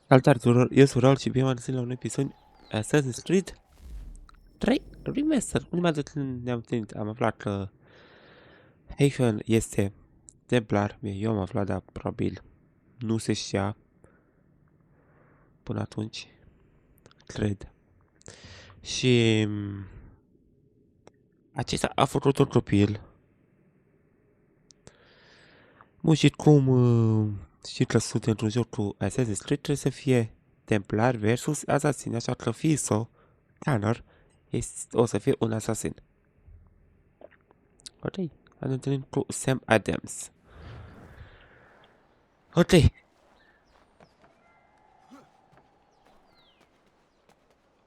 Salutare tuturor, eu sunt Raul și bine v-am găsit la un episod Assassin's Creed 3 Remastered. Ultima dată ne-am întâlnit, am aflat că Haven este templar, eu am aflat, dar probabil nu se știa până atunci, cred. Și acesta a făcut un copil. Bun, și cum știți că sunt într-un joc cu Assassin's Creed, trebuie să fie templar versus asasin, așa că FISO, CANAL, o să fie un asasin. Ok, ne întâlnim cu Sam Adams. Ok.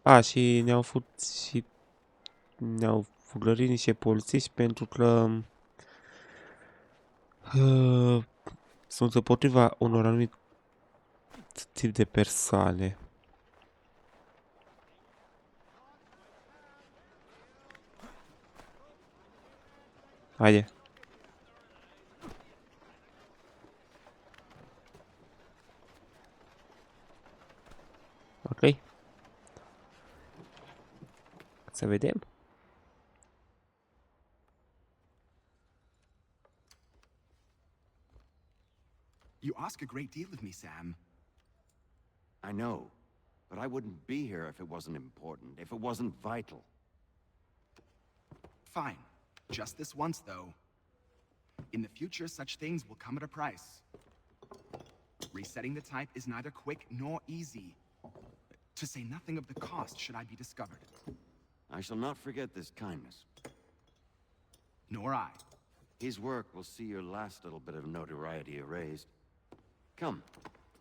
A, și ne-au fugărit niște polițiști pentru că sunt împotriva unor anumit tip de persoane. Haide. Ok. Să vedem. You ask a great deal of me, Sam. I know, but I wouldn't be here if it wasn't important, if it wasn't vital. Fine. Just this once, though. In the future, such things will come at a price. Resetting the type is neither quick nor easy. To say nothing of the cost should I be discovered. I shall not forget this kindness. Nor I. His work will see your last little bit of notoriety erased. Come,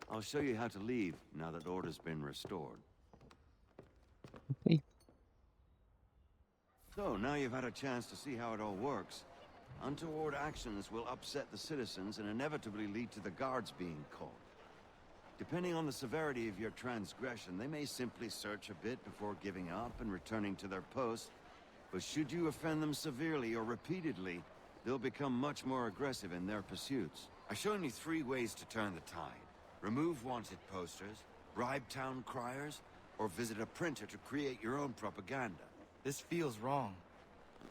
I'll show you how to leave now that order's been restored. Ok. So, now you've had a chance to see how it all works. Untoward actions will upset the citizens and inevitably lead to the guards being called. Depending on the severity of your transgression, they may simply search a bit before giving up and returning to their post. But should you offend them severely or repeatedly, they'll become much more aggressive in their pursuits. I've shown you 3 ways to turn the tide. Remove wanted posters, bribe town criers, or visit a printer to create your own propaganda. This feels wrong.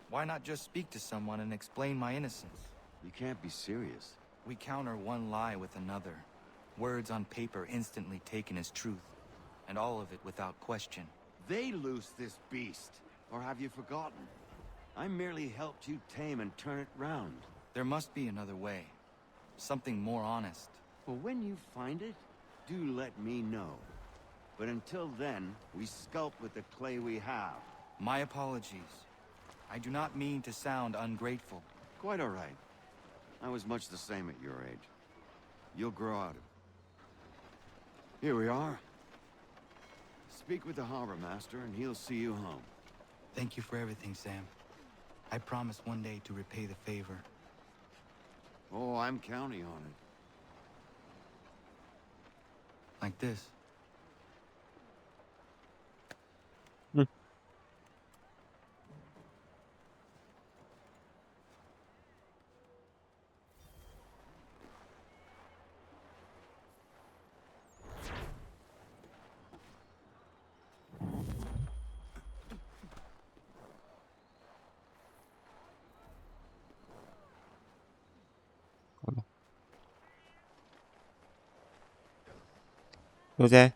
Why not just speak to someone and explain my innocence? You can't be serious. We counter one lie with another. Words on paper instantly taken as truth, and all of it without question. They loose this beast, or have you forgotten? I merely helped you tame and turn it round. There must be another way. Something more honest. Well, when you find it, do let me know. But until then, we sculpt with the clay we have. My apologies. I do not mean to sound ungrateful. Quite all right. I was much the same at your age. You'll grow out of it. Here we are. Speak with the harbor master and he'll see you home. Thank you for everything, Sam. I promise one day to repay the favor. Oh, I'm counting on it. Like this. Scuze.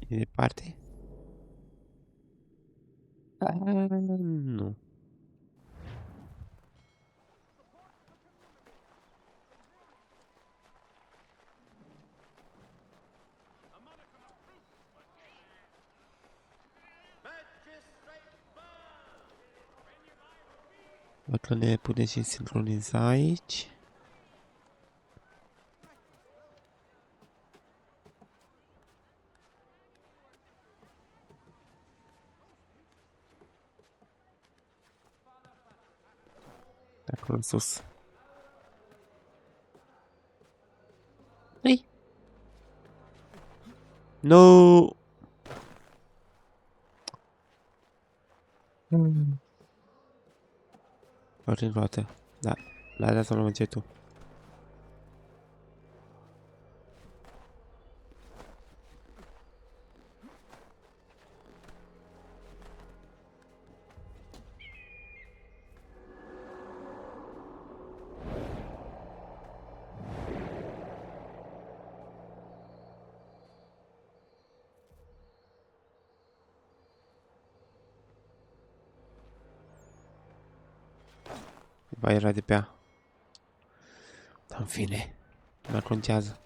E departe? Nu. Văd că ne putem și sincroniza aici. Acolo sus. Ei! No! Ori în roată. Da. L-a dat-o la încetul. Ba era de pe A. Dar în fine. Nu contează.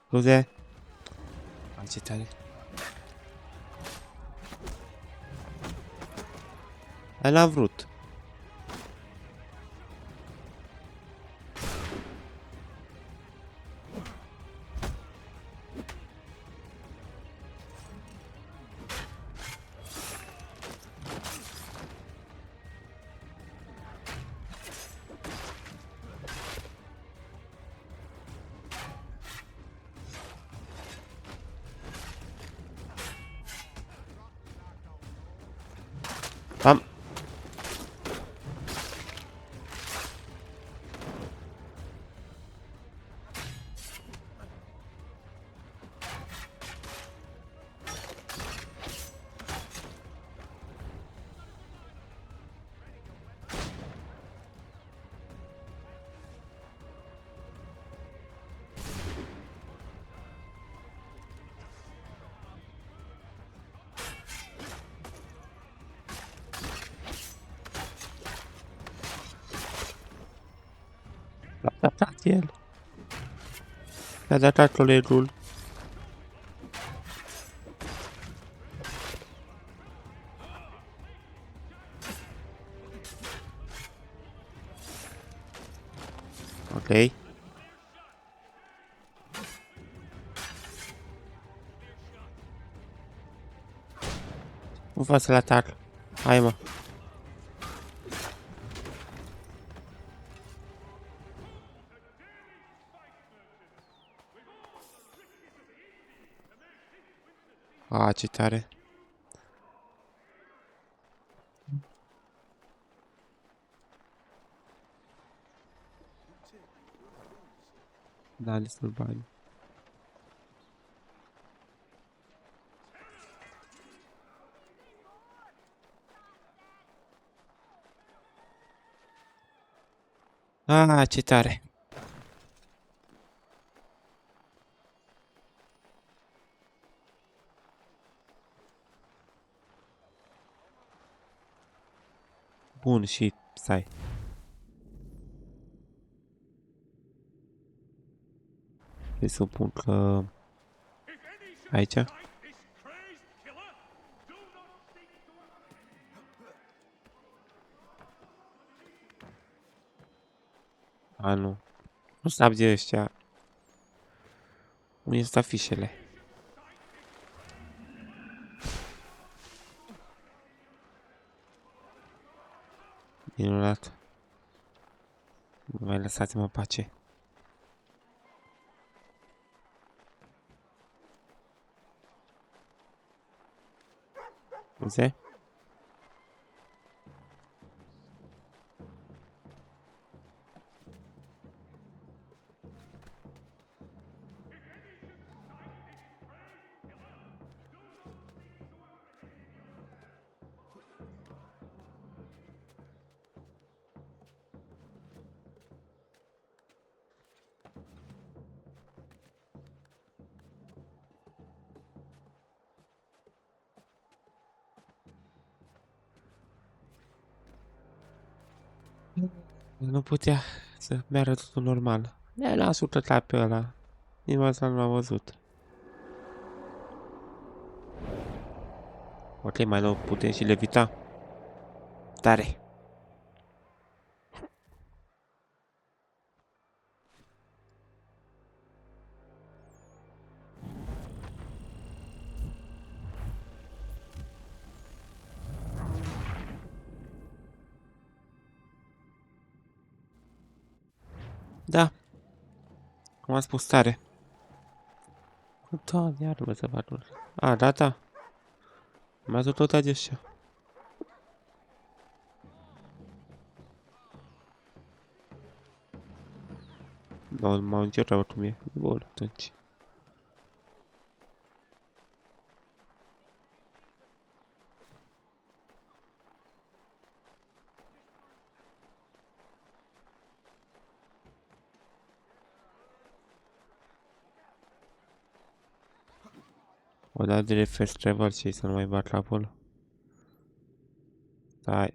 Scuze. Ai ce tare. Dar n-am vrut. Am. L-a dat el. Mi-a dat colegul. Ok. Nu fac să-l atac. Hai, mă. A, ce tare. Da, destul bani. A, ce tare. Bun, și stai. Presupun că... Aici? A, nu. Nu snap de ăștia. Unde sunt afișele? Minunat. Mai lăsați-mă în pace. Uite? Nu putea să meargă totul normal. L-a sufletat pe ăla. Nimeni asta nu l-a văzut. Ok, mai nou putem și levita. Tare! Da. Cum am spus, tare. Da, iar mă să fac. A, data? M-a tot așa. Nu, m-au încercat oricum e. Bun, atunci. O dat de first travel și să nu mai bat la pol. Stai.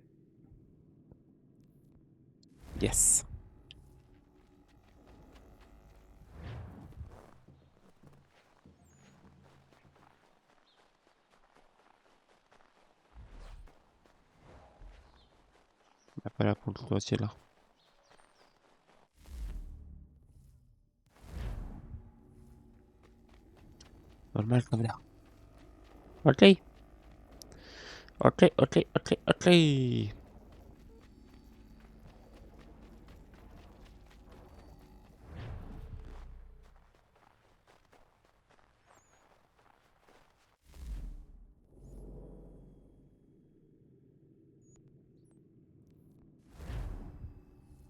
Yes. Mi apărea punctul acela. Normal că vreau. Ok. Ok, ok, ok, ok.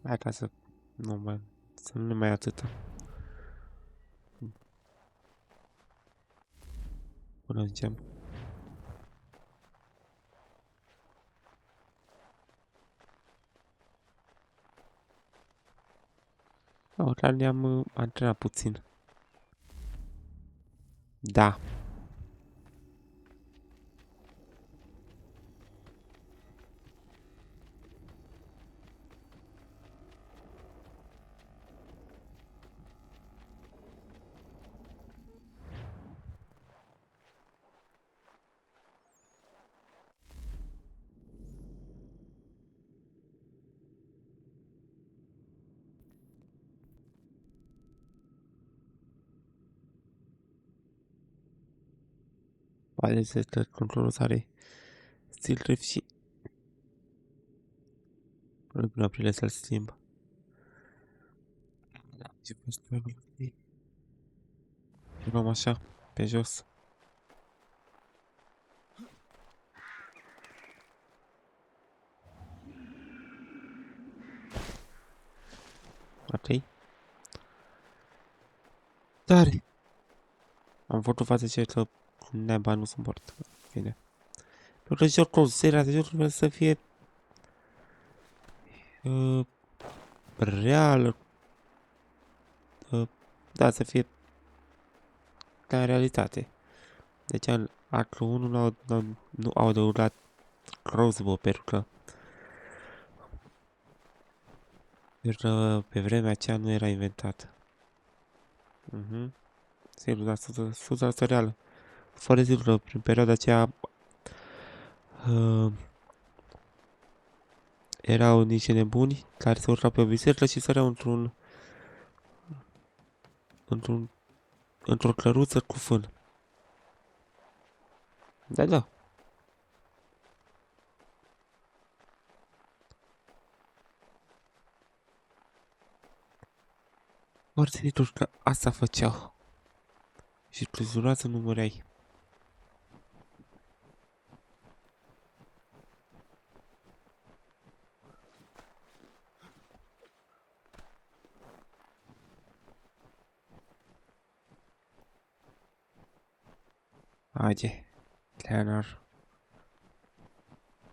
Hai ca să nu mai... Să nu mai atâta. Până încem. Dar ne-am antrenat puțin. Da. Poate să controlul sare. Still drift și... Până aprile să-l schimb. Da, ce fost travel. Luăm așa, pe jos. Ok. Tare! Am făcut față ce că neba nu suport. Bine. Pentru că jocul, seria de jocuri trebuie să fie reală. Da, să fie ca în realitate. Deci în actul 1 nu au adăugat crossbow pentru că pe vremea aceea nu era inventat. Sigur, da, 100% reală. Fără sigur că prin perioada aceea erau niște nebuni care se urcau pe o biserică și săreau într-o clăruță cu fân. Da, da. Foarte sigur că asta făceau. Și cu zura să nu mureai. Haide. Kleiner.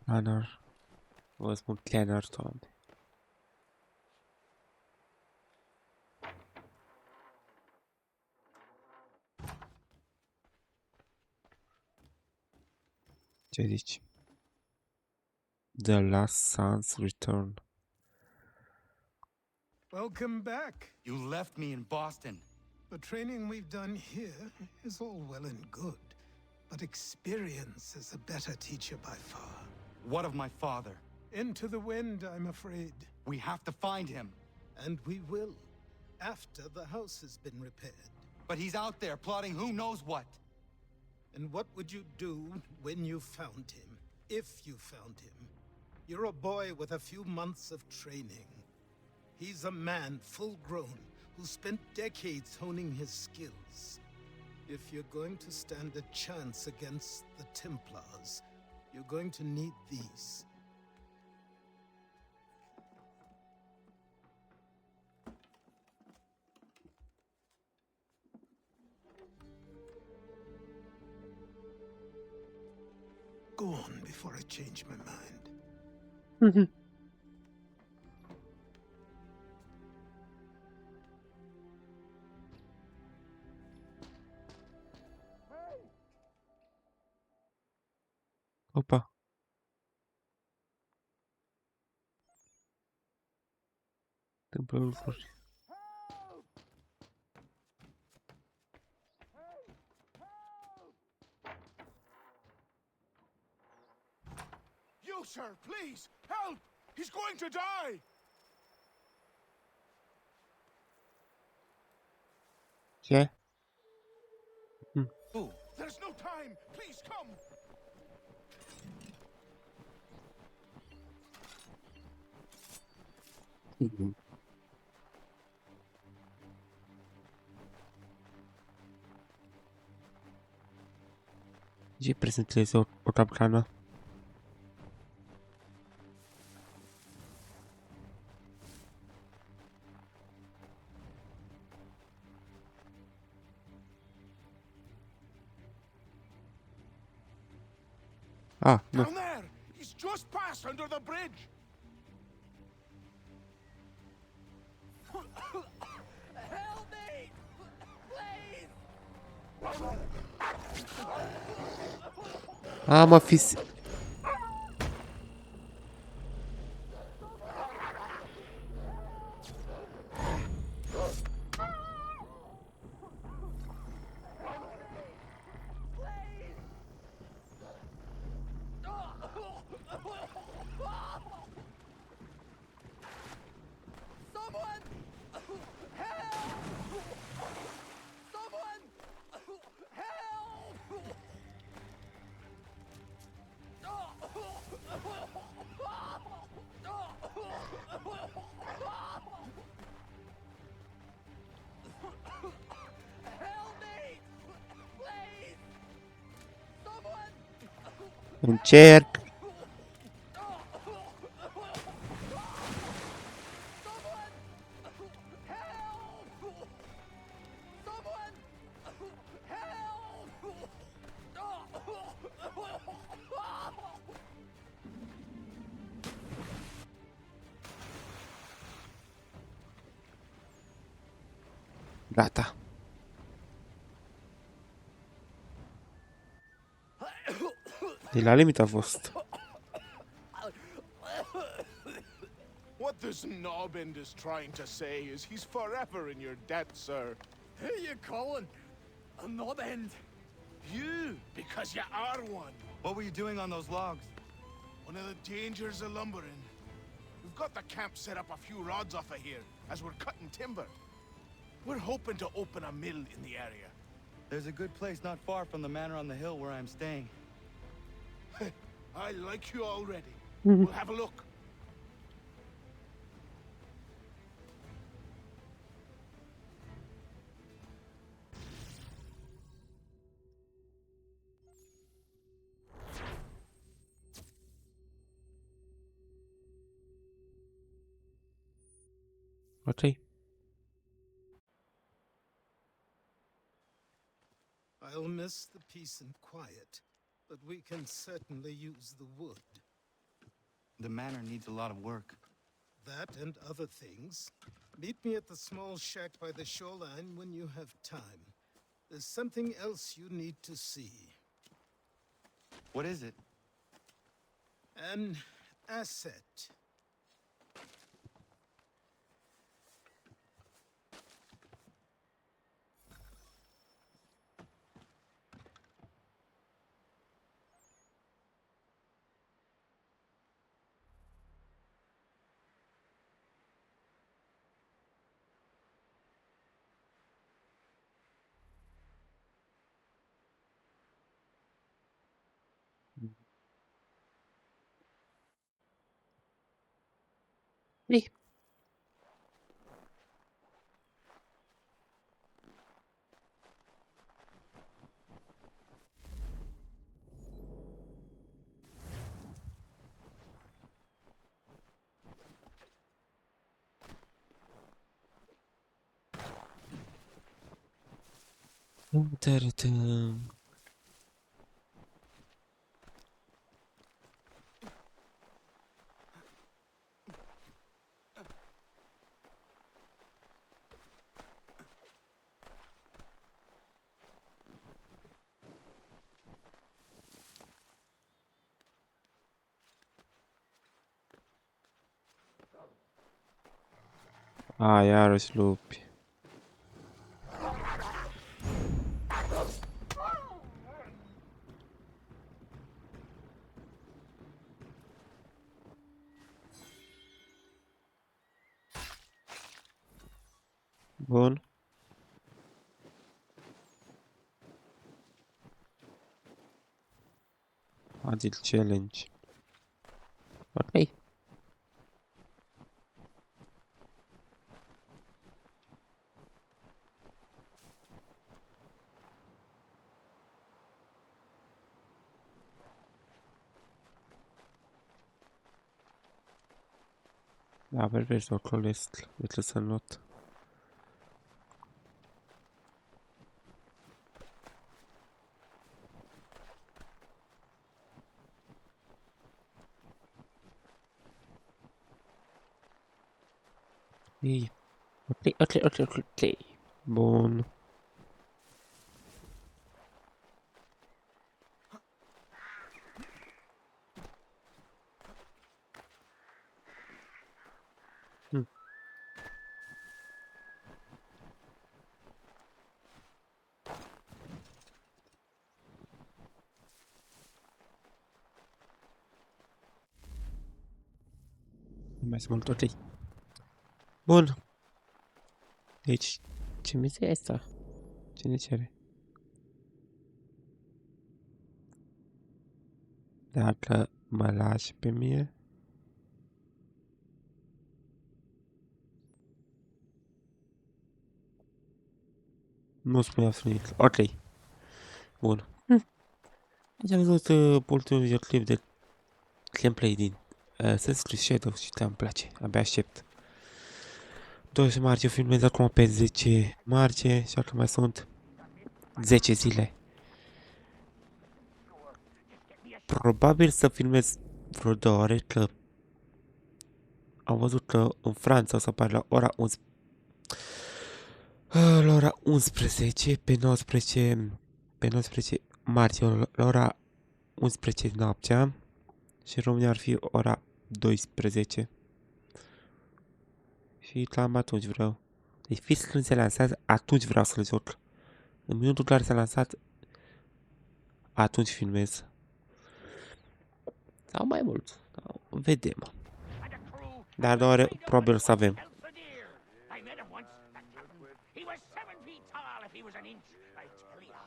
Kleiner. Was mult kleiner, Doamne. Ce zici? The Last Sun's Return. Welcome back. You left me in Boston. The training we've done here is all well and good, but experience is a better teacher by far. What of my father? Into the wind, I'm afraid. We have to find him. And we will, after the house has been repaired. But he's out there plotting who knows what. And what would you do when you found him? If you found him? You're a boy with a few months of training. He's a man full grown who spent decades honing his skills. If you're going to stand a chance against the Templars, you're going to need these. Go on before I change my mind. Opa. Întâmplă lucruri. You, sir, please, help! He's going to die! Ce? Ooh, There's no time! Please come! Ce prezentezi o tablană? Ah, nu. Down there! He's just passed under the bridge! Help me! Please! Ah, mă fi... Someone! Help! Someone! Help! Help me! Please! Someone! Încerc. Someone! Help! Someone! Help! Gata. De la limită a fost. What this knobend is trying to say is he's forever in your debt, sir. Who you calling? A knob end? You, because you are one. what were you doing on those logs? One of the dangers of lumbering. We've got the camp set up a few rods off of here, as we're cutting timber. We're hoping to open a mill in the area. There's a good place not far from the manor on the hill where I'm staying. I like you already. We'll have a look. Ok. I'll miss the peace and quiet, but we can certainly use the wood. The manor needs a lot of work. That and other things. Meet me at the small shack by the shoreline when you have time. There's something else you need to see. What is it? An asset. Ei. Tărătăm. A, iarăși lupi. Bun. Agile challenge. Ok. Ja, wer weiß, was cool ist. Wird es dann not. Ei. Ok. Bun. Hm. Mai sunt mult ok. Bun. Deci, ce mizeria e asta? Ce ne cere? Dacă mă lași pe mine... Nu spune absolut nimic. Ok. Bun. Deci am văzut ultimul videoclip de gameplay din Assassin's Creed Shadows și îmi place. Abia aștept. 12 martie o filmez acum pe 10 martie, așa că mai sunt 10 zile. Probabil să filmez vreo 2 ore, că am văzut că în Franța o să apare la ora 11. La ora 11, pe 19 martie, la ora 11 noaptea și în România ar fi ora 12. Și cam atunci vreau. Deci fix când se lansează, atunci vreau să-l joc. În minutul care s-a lansat, atunci filmez. Sau mai mult. Vedem. Dar doar probabil să avem. I met him once, that captain. He was 7 feet tall if he was an inch, I tell ya.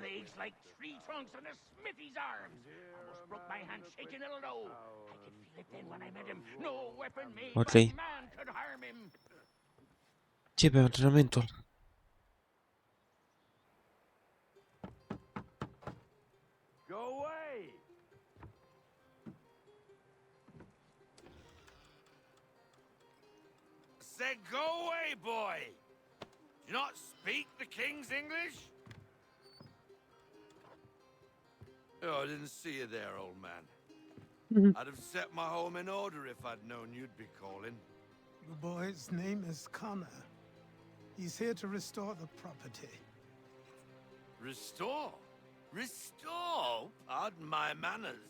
Legs like tree trunks and a smithy's arms. Almost broke my hand shaking it'll know. I could feel it then when I met him. No weapon made Ok. by man could harm him. Începem antrenamentul. Go away! Said go away, boy! Do you not speak the king's English? Oh, I didn't see you there, old man. I'd have set my home in order if I'd known you'd be calling. The boy's name is Connor. He's here to restore the property. Restore? Restore? Pardon my manners.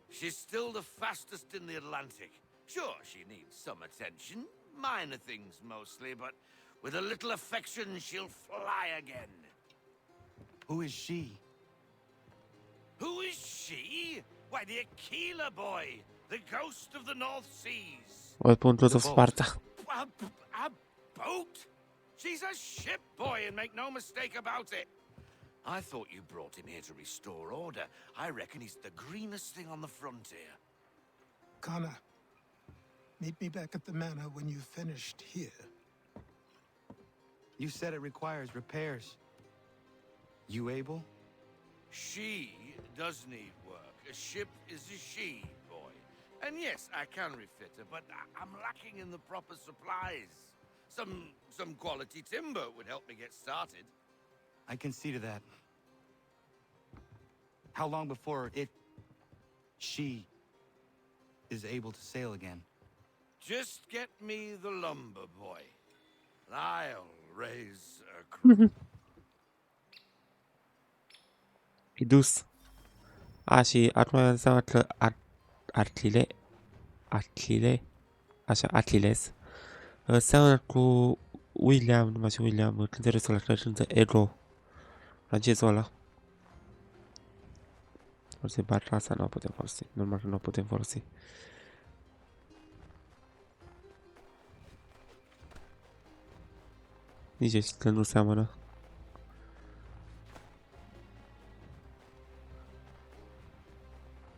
She's still the fastest in the Atlantic. Sure, she needs some attention. Minor things mostly, but with a little affection, she'll fly again. Who is she? Who is she? Why, the Aquila boy, the ghost of the North Seas. Oj, puntos of Sparta. A boat? She's a ship boy, and make no mistake about it. I thought you brought him here to restore order. I reckon he's the greenest thing on the frontier. Connor, meet me back at the manor when you've finished here. You said it requires repairs. You able? She does need work. A ship is a she, boy. And yes, I can refit her, but I'm lacking in the proper supplies. Some quality timber would help me get started. I can see to that. How long before she is able to sail again? Just get me the lumber, boy. And I'll raise a crew. E dus. Și acum înseamnă că Atliles, seamănă cu William, nu mai știu William, cântărețul ăla care cântă Ego, francezul ăla. Forse barra asta nu o putem folosi, normal că nu o putem folosi. Nici că nu seamănă.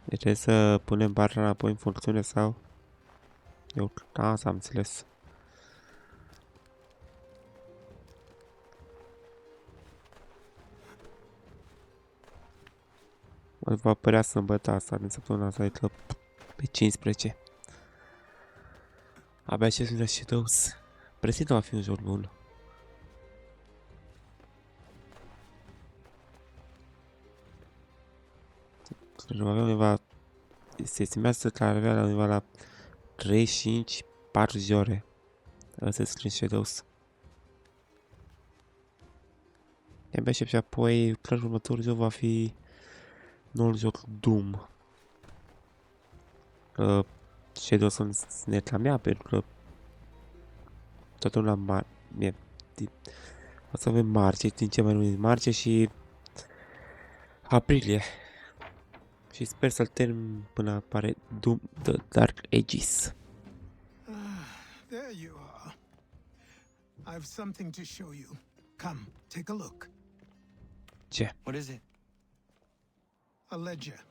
Deci trebuie să punem barra înapoi în funcțiune sau... Eu, asta am înțeles. Va apărea sâmbătă asta, din săptămâna asta, adică pe 15. Abia ce sunt și Shadows. Presimt va fi un joc bun. Avea undeva... Se estimează că ar avea undeva la 35, 40 de ore. Ăsta scrie Shadows. De-abia și apoi, clar, următorul joc va fi noul joc Doom. Shadows sunt net la mea, pentru că toată luna o să avem martie, din ce mai numit martie și aprilie. Și sper să-l termin până apare Doom The Dark Ages. There you are. I've something to show you. Come, take a look. Ce? What is it? A ledger.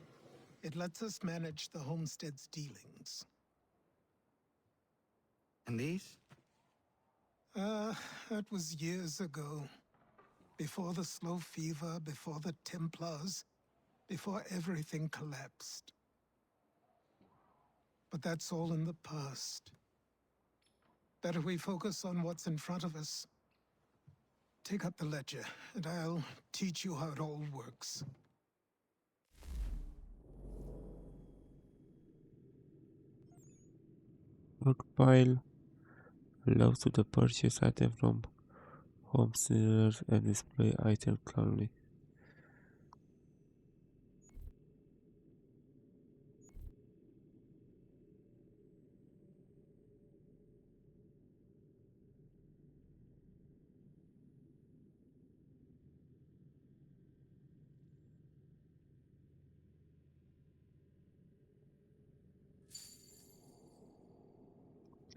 It lets us manage the homestead's dealings. And these? That was years ago. Before the slow fever, before the Templars, before everything collapsed. But that's all in the past. Better we focus on what's in front of us. Take up the ledger, and I'll teach you how it all works. Workpile allows you to purchase items from home sellers and display item calmly.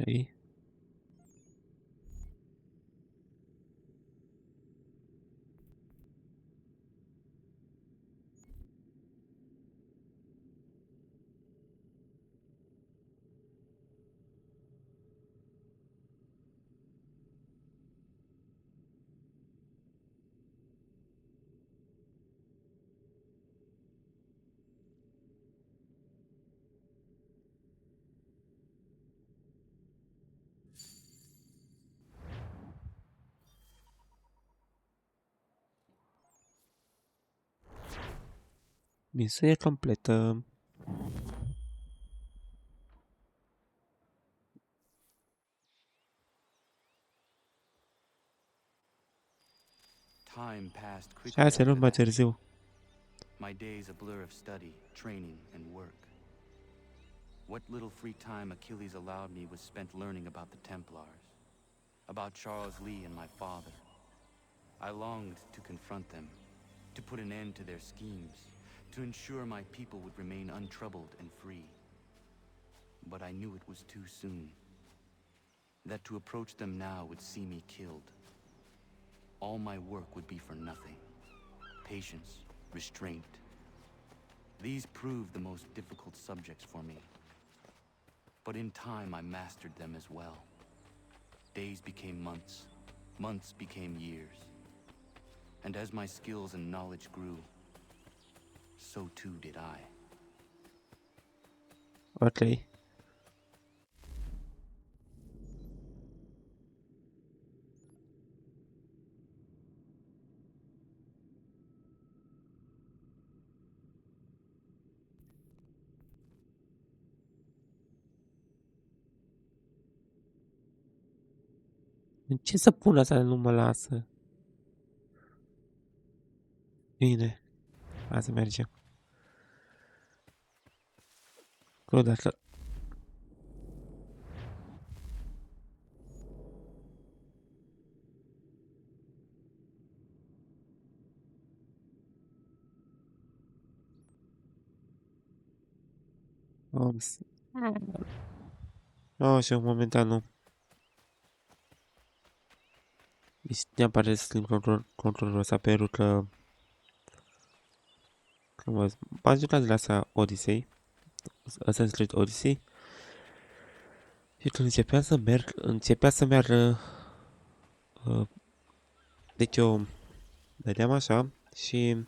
Okay. Misiune completă. Time passed quickly 6 after luni mai that. târziu. My days a blur of study, training, and work. What little free time Achilles allowed me was spent learning about the Templars, about Charles Lee and my father. I longed to confront them, to put an end to their schemes, to ensure my people would remain untroubled and free. But I knew it was too soon, that to approach them now would see me killed. All my work would be for nothing. Patience, restraint. These proved the most difficult subjects for me. But in time I mastered them as well. Days became months, months became years. And as my skills and knowledge grew, so too did I. Ok. Ce să pun asta nu mă lasă? Bine. Hai să mergem. O dată. Oh, și momentan nu. Deci neapărat să schimb controlul ăsta pentru că m-am jucat de la asta Odyssey. Assassin's Creed Odyssey. Și când începea să meargă deci eu dădeam așa și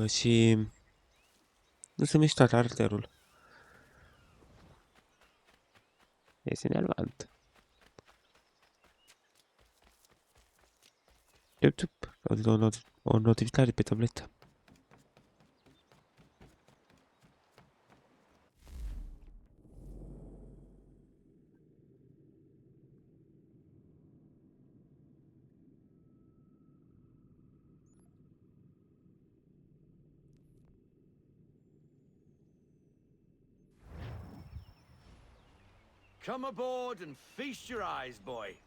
și nu se mișca caracterul. Este enervant. O notificare pe tabletă. Come aboard and feast your eyes, boy.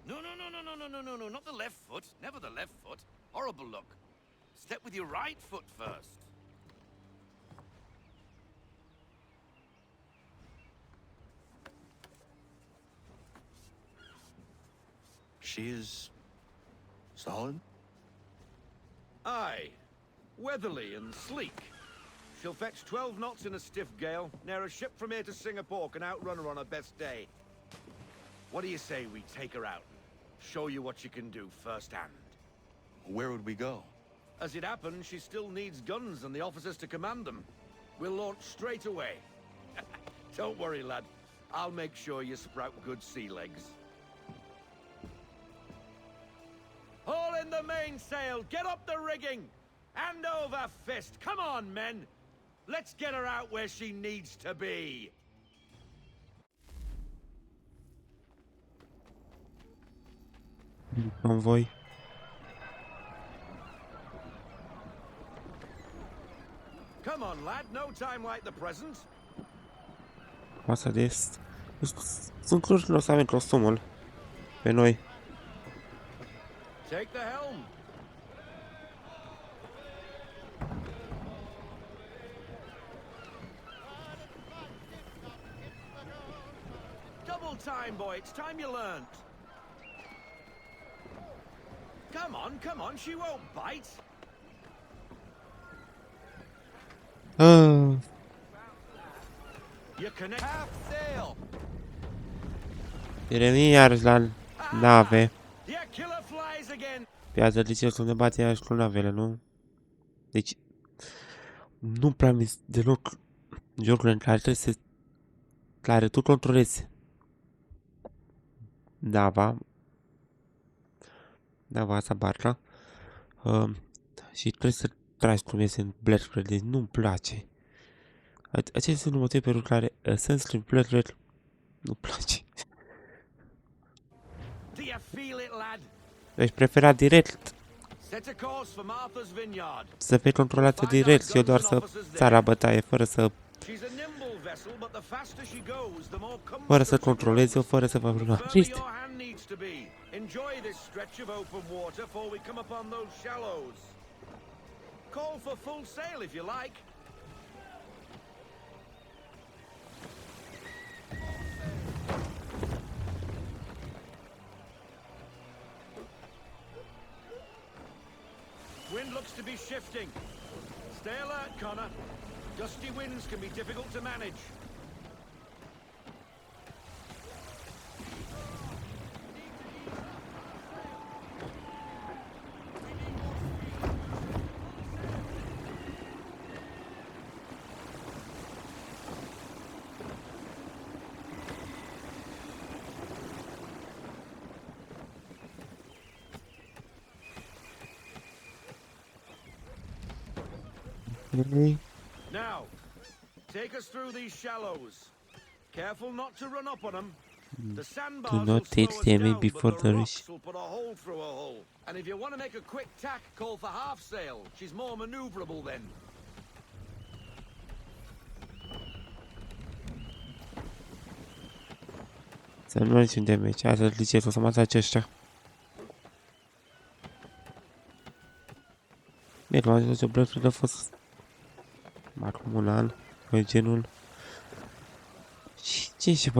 No, not the left foot. Never the left foot. Horrible look. Step with your right foot first. She is solid? Aye. Weatherly and sleek. She'll fetch 12 knots in a stiff gale. Ne'er a ship from here to Singapore can outrun her on her best day. What do you say we take her out and show you what she can do firsthand? Where would we go? As it happens, she still needs guns and the officers to command them. We'll launch straight away. Don't worry, lad. I'll make sure you sprout good sea legs. Haul in the mainsail! Get up the rigging! Hand over fist! Come on, men! Let's get her out where she needs to be! Convoi. Come on, lad. No time like the present. Asta de est. Sunt curios când o să avem costumul pe noi. Take the helm. Double time, boy. It's time you learned. Come on. She won't bite. You connect half sail. Revin iarăși la nave. The killer flies again. Piața de ce să ne bate iarăși cu navele, nu? Deci, nu prea mi deloc jocurile în care trebuie să... care tu controlezi nava asta, barca. Și trebuie să tragi promese în Blood Red, deci nu-mi place. Acestea sunt motive pentru care Sunstream Blood Red nu-mi place. Do you feel it, lad? Aș prefera direct Set a course for Martha's Vineyard. să fie controlată direct și eu doar să țar la bătaie, fără să She's a nimble vessel, but the faster she goes, the more fără să comfortable she controlez eu, grows. fără să fac vreun Further trist. your hand needs to be. Enjoy this stretch of open water before we come upon those shallows. Call for full sail if you like. Wind looks to be shifting. Stay alert, Connor. Gusty winds can be difficult to manage. Now, take us through these shallows. Careful not to run up on them. The sandbars will not slow take us damage down, before but the the rush. rocks will put a hole through a hull. And if you want to make a quick tack, call for half sail. She's more maneuverable then. Să nu niciun damage. Hai să licez, o să mă aceștia. Bine, m-am zis că Blood Red a fost acum un an, pe genul. Și ce și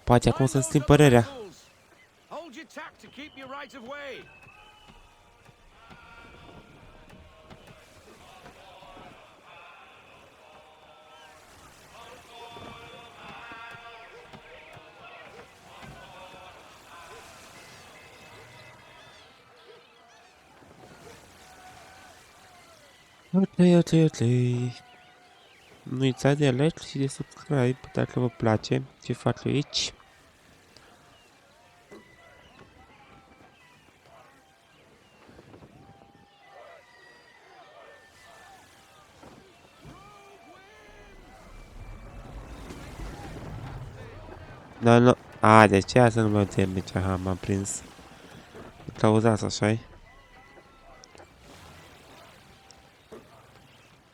poate acum să-mi schimb părerea. Hold your tack to keep your right of way. Ok. Nu uitați de like și de subscribe dacă vă place ce fac eu aici. Da, nu. A, de ce să nu mă damage? Aha, m-am prins. Cauzați așa-i?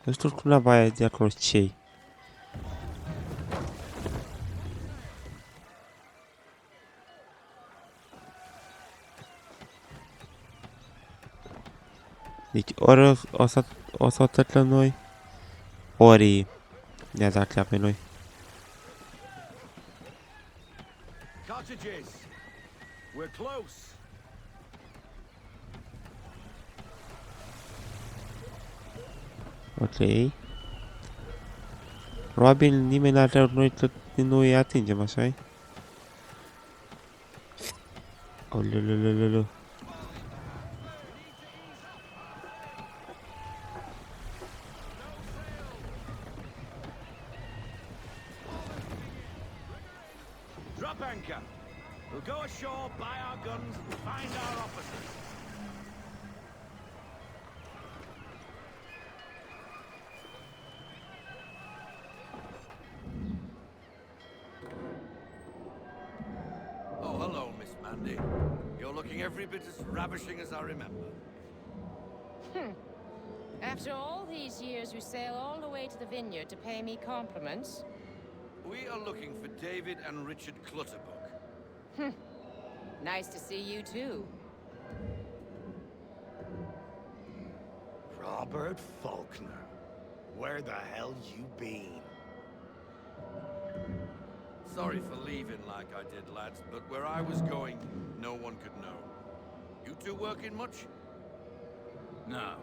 Nu știu cum la baia de acolo ce-i. Deci ori o să atât la noi, ori ne-a dat la pe noi. Cottages. We're close. Ok. Probabil nimeni n-ar vrea noi îi atingem, așa-i? Olololololo. Drop anchor. We'll go ashore, buy our guns, and find our officers. Oh, hello, Miss Mandy. You're looking every bit as ravishing as I remember. After all these years, you sail all the way to the vineyard to pay me compliments? We are looking for David and Richard Clutterbuck. Nice to see you, too. Robert Faulkner. Where the hell you been? Sorry for leaving like I did, lads, but where I was going, no one could know. You two working much? No,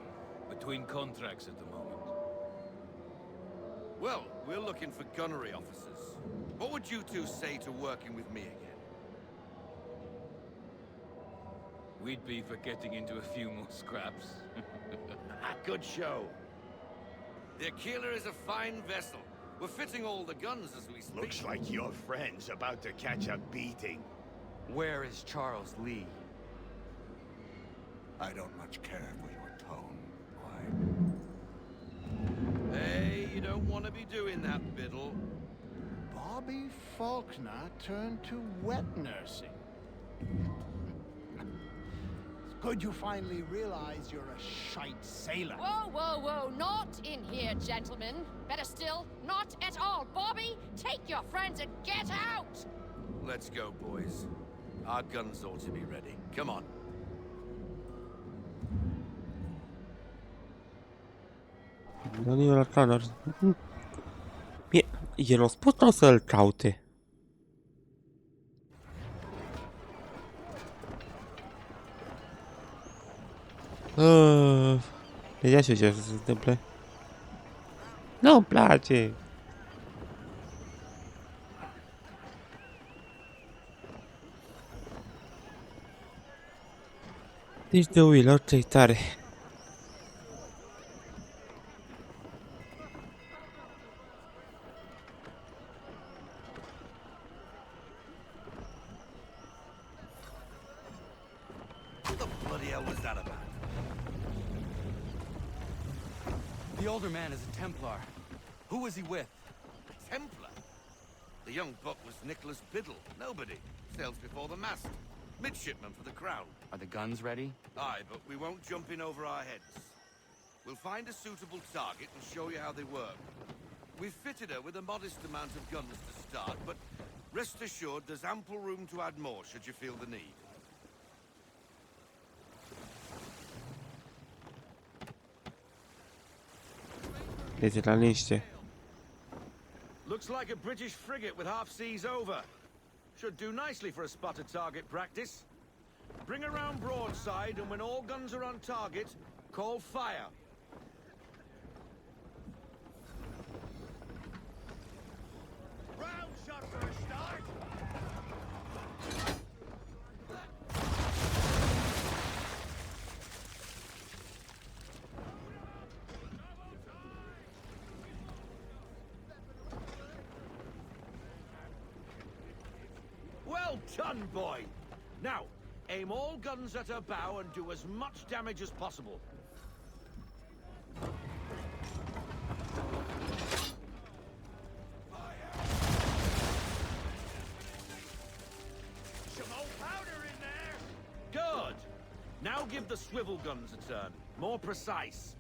between contracts at the moment. Well, we're looking for gunnery officers. What would you two say to working with me again? We'd be for getting into a few more scraps. Good show. The Aquila is a fine vessel. We're fitting all the guns as we speak. Looks like your friend's about to catch a beating. Where is Charles Lee? I don't much care for your tone or you don't want to be doing that, Biddle. Bobby Faulkner turned to wet nursing. It's good you finally realize you're a shite sailor. Whoa, whoa, whoa, not in here, gentlemen. Better still, not at all. Bobby, take your friends and get out! Let's go, boys. Our guns ought to be ready. Come on. No nie Rattaner. Gliel'ho spus o să-l caute? Vedea și ce se întâmple. Nu-mi place! Deci de Will, ce tare! What the bloody hell was that about? The older man is a Templar. Who was he with? Templar? The young buck was Nicholas Biddle. Nobody. Sails before the mast. Midshipman for the Crown. Are the guns ready? Aye, but we won't jump in over our heads. We'll find a suitable target and show you how they work. We've fitted her with a modest amount of guns to start, but rest assured there's ample room to add more should you feel the need. Deci la liniște. Looks like a British frigate with half seas over. Should do nicely for a spotted target practice. Bring around broadside, and when all guns are on target, call fire. Round shot for a start. Well done, boy! Now, aim all guns at her bow and do as much damage as possible. Some old powder in there. Good! Now give the swivel guns a turn. More precise.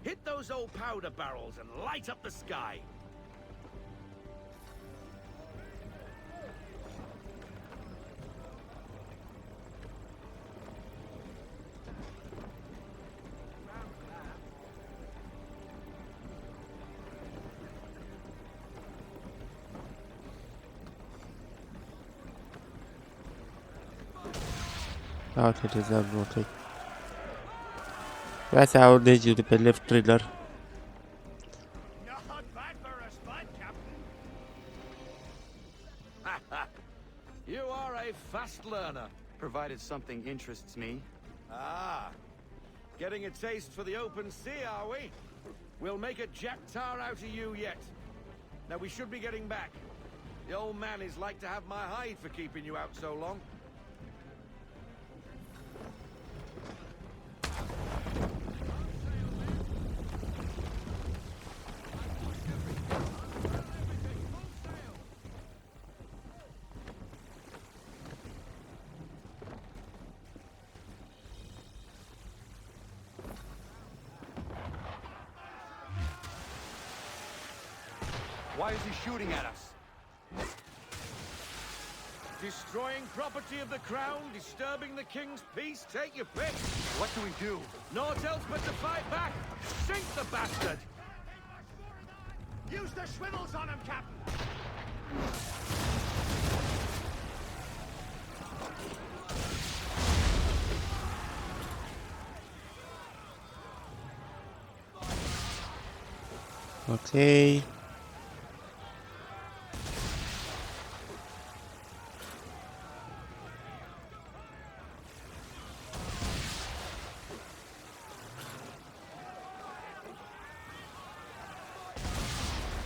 Hit those old powder barrels and light up the sky. Okay, deserve rotate. That's how they do the left trigger. Not bad for a spud, Captain. You are a fast learner. Provided something interests me. Ah, getting a taste for the open sea, are we? We'll make a jack tar out of you yet. Now we should be getting back. The old man is like to have my hide for keeping you out so long. Why is he shooting at us? Destroying property of the crown, disturbing the king's peace, take your pick. What do we do? Naught else but to fight back. Sink the bastard! Use the swivels on him, Captain. Okay.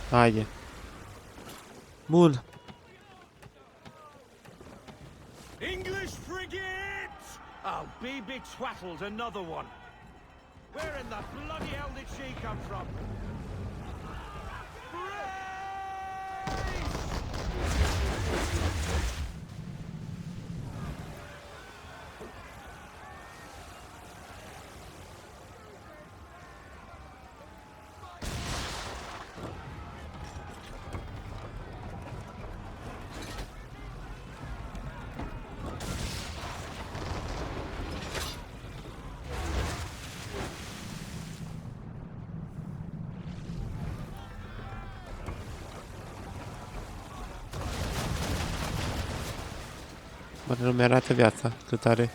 Haide. Bun. English frigate! I'll be betwattled, another one. Where in the bloody hell did she come from? Bă, nu mi-arată viața, cât are.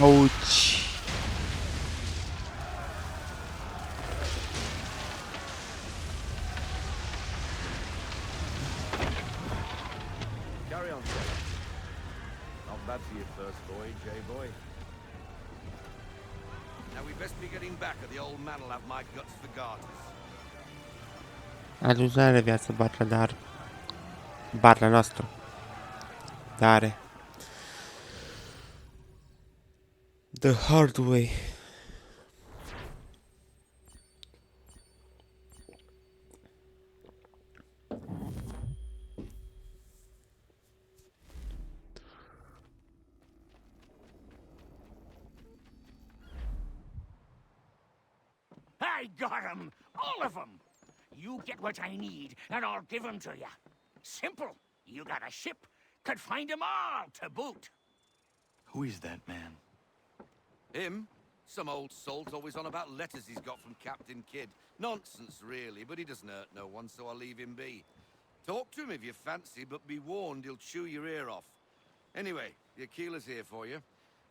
Auci! Carry on, sir. Not bad for your first voyage, eh, boy? Now we best be getting back, or the old man will have my guts for garters. Atunci nu are viață Barla, dar... Barla noastră. Are. The hard way. I got 'em! All of 'em! You get what I need, and I'll give 'em to you. Simple. You got a ship, could find 'em all to boot. Who is that man? Him? Some old salt always on about letters he's got from Captain Kidd. Nonsense, really, but he doesn't hurt no one, so I'll leave him be. Talk to him if you fancy, but be warned he'll chew your ear off. Anyway, the Aquila's here for you.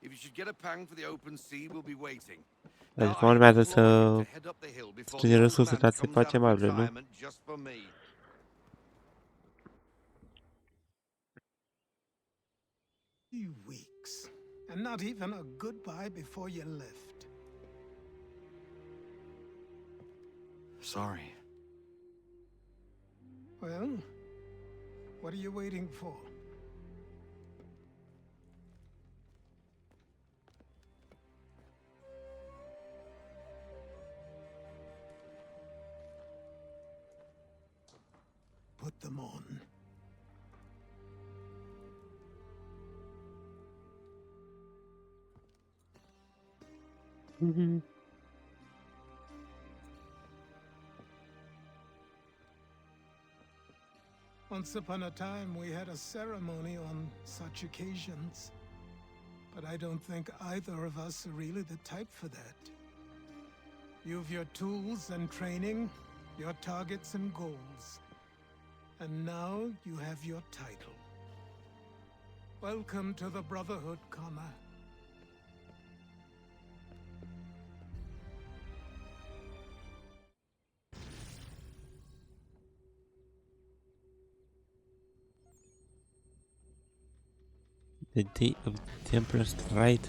If you should get a pang for the open sea, we'll be waiting. Deci Now, mă I urmează implore you să to head up the hill before strângem the old resurse ca man să comes facem out of arbre, nu? retirement just for me. Few weeks, and not even a goodbye before you left. Sorry. Well, what are you waiting for? Put them on. Once upon a time, we had a ceremony on such occasions. But I don't think either of us are really the type for that. You've your tools and training, your targets and goals. And now you have your title. Welcome to the Brotherhood, Connor. The day of the Templar's Ride.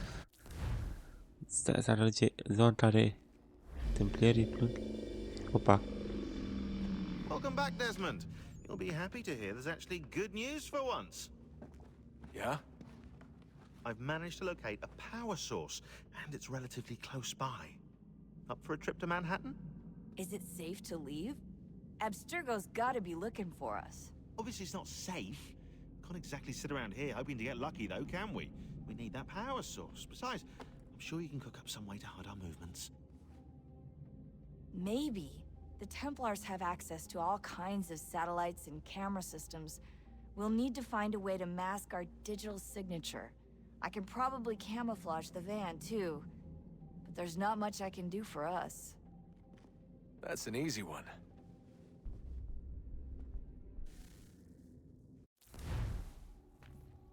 Să arăge zona care templierii plâng. Opa. Welcome back, Desmond. You'll be happy to hear there's actually good news for once. Yeah? I've managed to locate a power source, and it's relatively close by. Up for a trip to Manhattan? Is it safe to leave? Abstergo's gotta be looking for us. Obviously it's not safe. Can't exactly sit around here hoping to get lucky, though, can we? We need that power source. Besides, I'm sure you can cook up some way to hide our movements. Maybe. The Templars have access to all kinds of satellites and camera systems. We'll need to find a way to mask our digital signature. I can probably camouflage the van, too. But there's not much I can do for us. That's an easy one.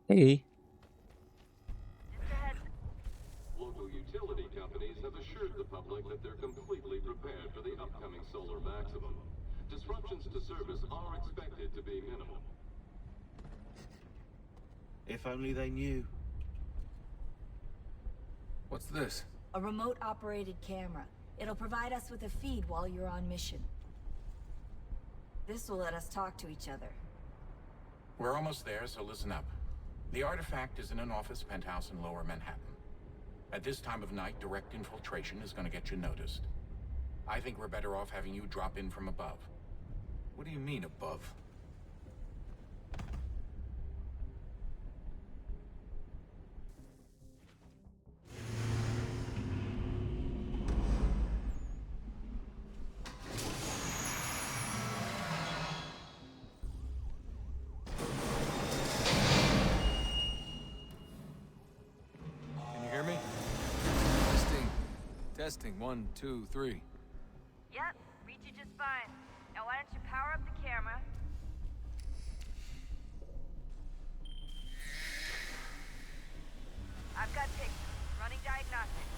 Hey. Local utility companies have assured the public that they're completely prepared for the upcoming solar maximum. Disruptions to service are expected to be minimal. If only they knew. What's this? A remote-operated camera. It'll provide us with a feed while you're on mission. This will let us talk to each other. We're almost there, so listen up. The artifact is in an office penthouse in Lower Manhattan. At this time of night, direct infiltration is going to get you noticed. I think we're better off having you drop in from above. What do you mean, above? Can you hear me? Testing. Testing. 1, 2, 3. Yep, read you just fine. Now why don't you power up the camera? I've got pictures. Running diagnostics.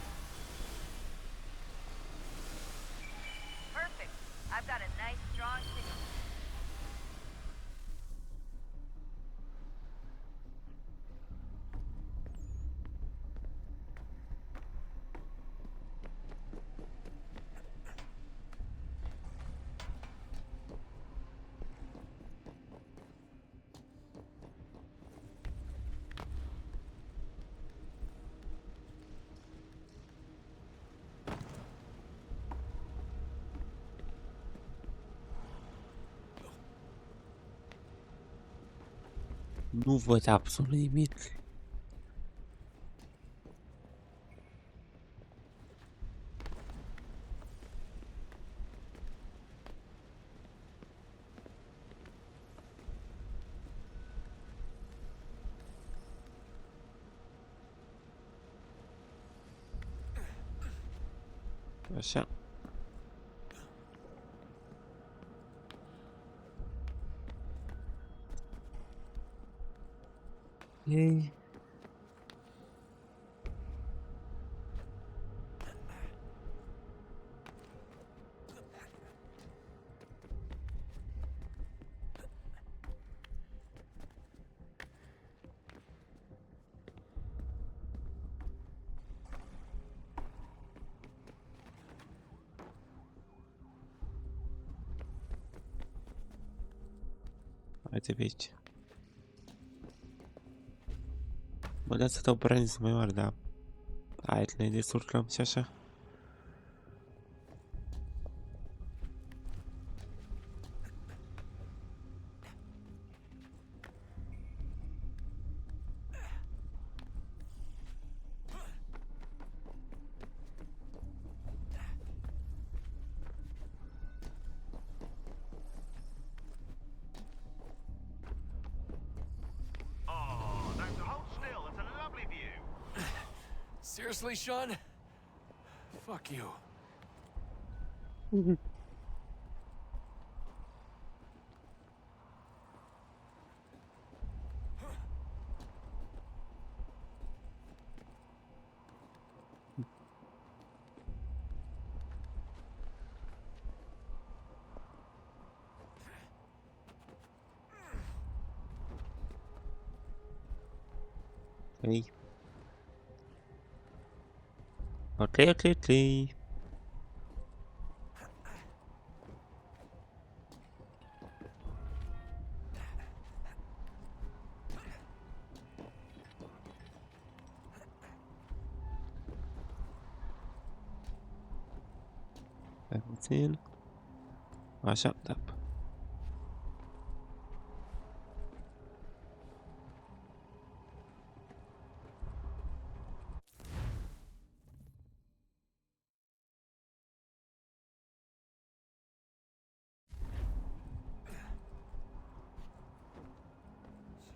Perfect. I've got a nice, strong signal. Nu văd absolut nimic. Așa. Ei. Haide pe aici. Mă dea să dau braniță mai mare, dar hai să ne descurcăm și așa. Seriously, Sean? Fuck you. Ei. Ok. Hai puțin. Așa, da.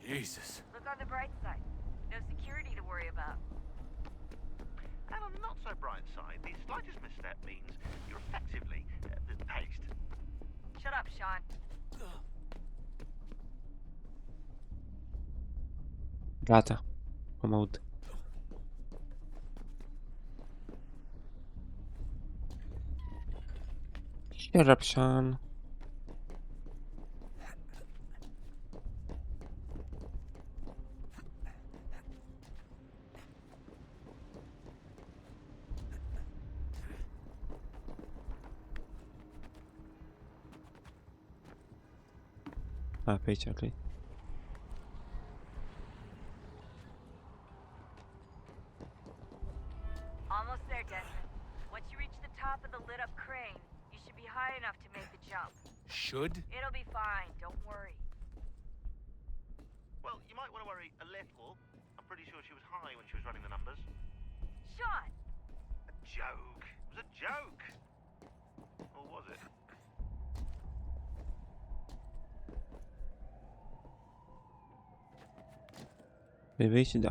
Jesus. Look on the bright side. No security to worry about. And on the not so bright side, the slightest misstep means you're effectively paced. Shut up, Sean. Gata. Am aud. Shut up, Sean. pe aici, ok. Almost there, Desmond. Once you reach the top of the lit-up crane, you should be high enough to make the jump. Should? It'll be fine, don't worry. Well, you might want to worry a little. I'm pretty sure she was high when she was running the numbers. Sean! A joke. It was a joke. Or was it? Bebeği şimdi.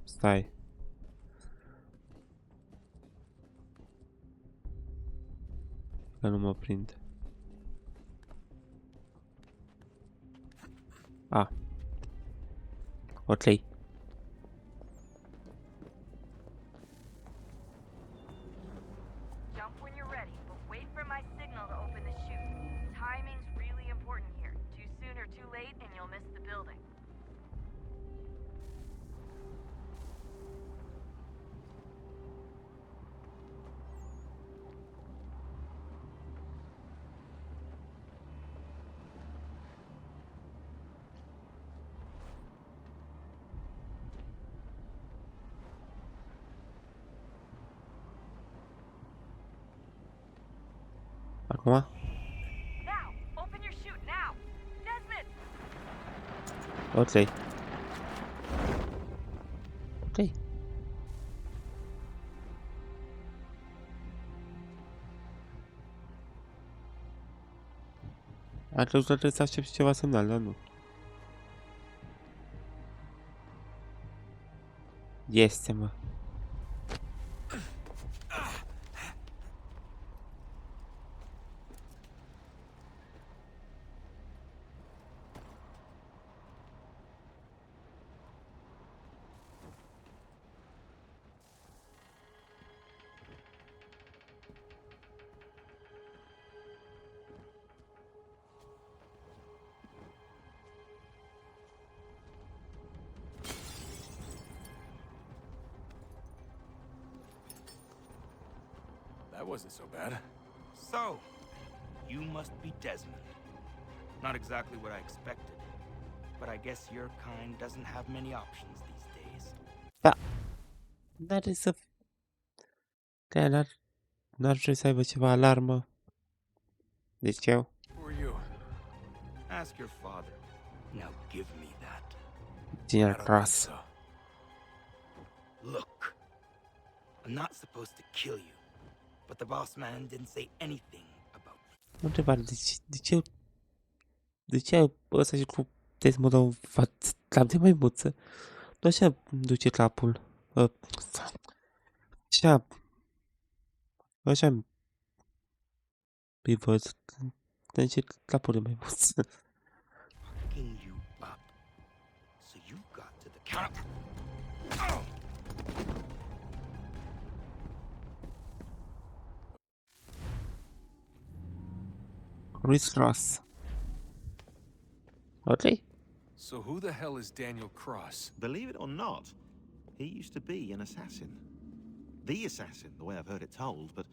Stai. Că nu mă prind. Ah. Ok. Jump when you're ready, but wait for my signal to open the chute. Timing's really important here. Too soon or too late, and you'll miss the building. Acum? Now! Open your chute, now! Desmond! Ok. Ok. Ar trebui să trebuie să aștept ceva semnal, dar nu. Este, mă. That wasn't so bad. So, you must be Desmond. Not exactly what I expected, but I guess your kind doesn't have many options these days. Da. Dar să... Că n-ar trebui să aibă ceva alarmă. Deci eu? Who are you? Ask your father. Now give me that. Ține tras. Look, I'm not supposed to kill you, but the boss man didn't say anything about it. O întrebare, de ce ăsta și cu Desmond au cap de maimuță? Nu așa duce capul. Așa îi văd. De ce capul de maimuță? Fucking you up. So you got to the counter. Chris Ross. Okay. So who the hell is Daniel Cross? Believe it or not, he used to be an assassin. The assassin, the way I've heard it told, but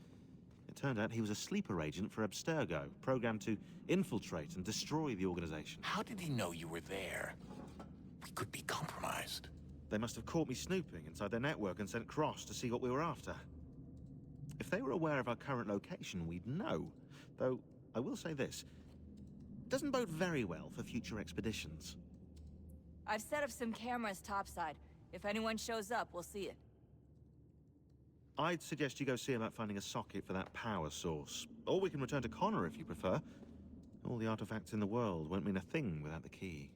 it turned out he was a sleeper agent for Abstergo, programmed to infiltrate and destroy the organization. How did he know you were there? We could be compromised. They must have caught me snooping inside their network and sent Cross to see what we were after. If they were aware of our current location, we'd know. Though, I will say this. Doesn't bode very well for future expeditions. I've set up some cameras topside. If anyone shows up, we'll see it. I'd suggest you go see about finding a socket for that power source. Or we can return to Connor if you prefer. All the artifacts in the world won't mean a thing without the key.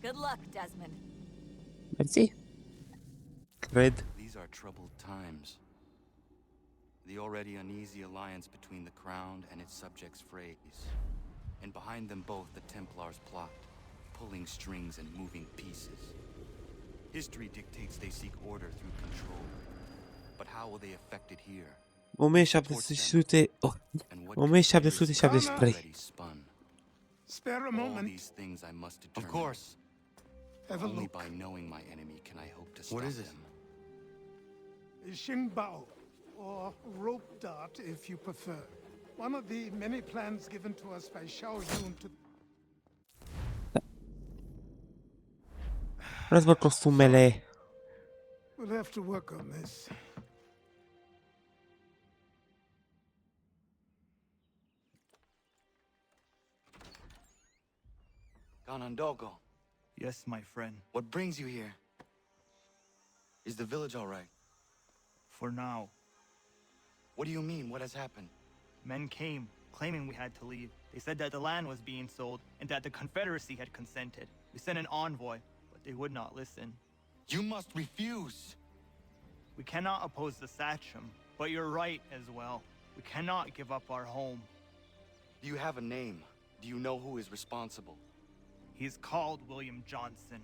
Good luck, Desmond. Mersi. Cred. These are troubled times. The already uneasy alliance between the crown and its subjects frays. And behind them both the Templars plot, pulling strings and moving pieces. History dictates they seek order through control. But how will they affect it here? 1700 1773 Spare a All moment. these things I must determine. Of course. Have a Only look. by knowing my enemy can I hope to stop What is it? them. Xingbao, or rope dart if you prefer. One of the many plans given to us by CEAIUL to... Rozwój kostumele. We'll have to work on this. Ganondogo, Yes, my friend. what brings you here? Is the village all right? For now. What do you mean? What has happened? Men came, claiming we had to leave. They said that the land was being sold, and that the Confederacy had consented. We sent an envoy, but they would not listen. You must refuse! We cannot oppose the Sachem, but you're right as well. We cannot give up our home. Do you have a name? Do you know who is responsible? He's called William Johnson.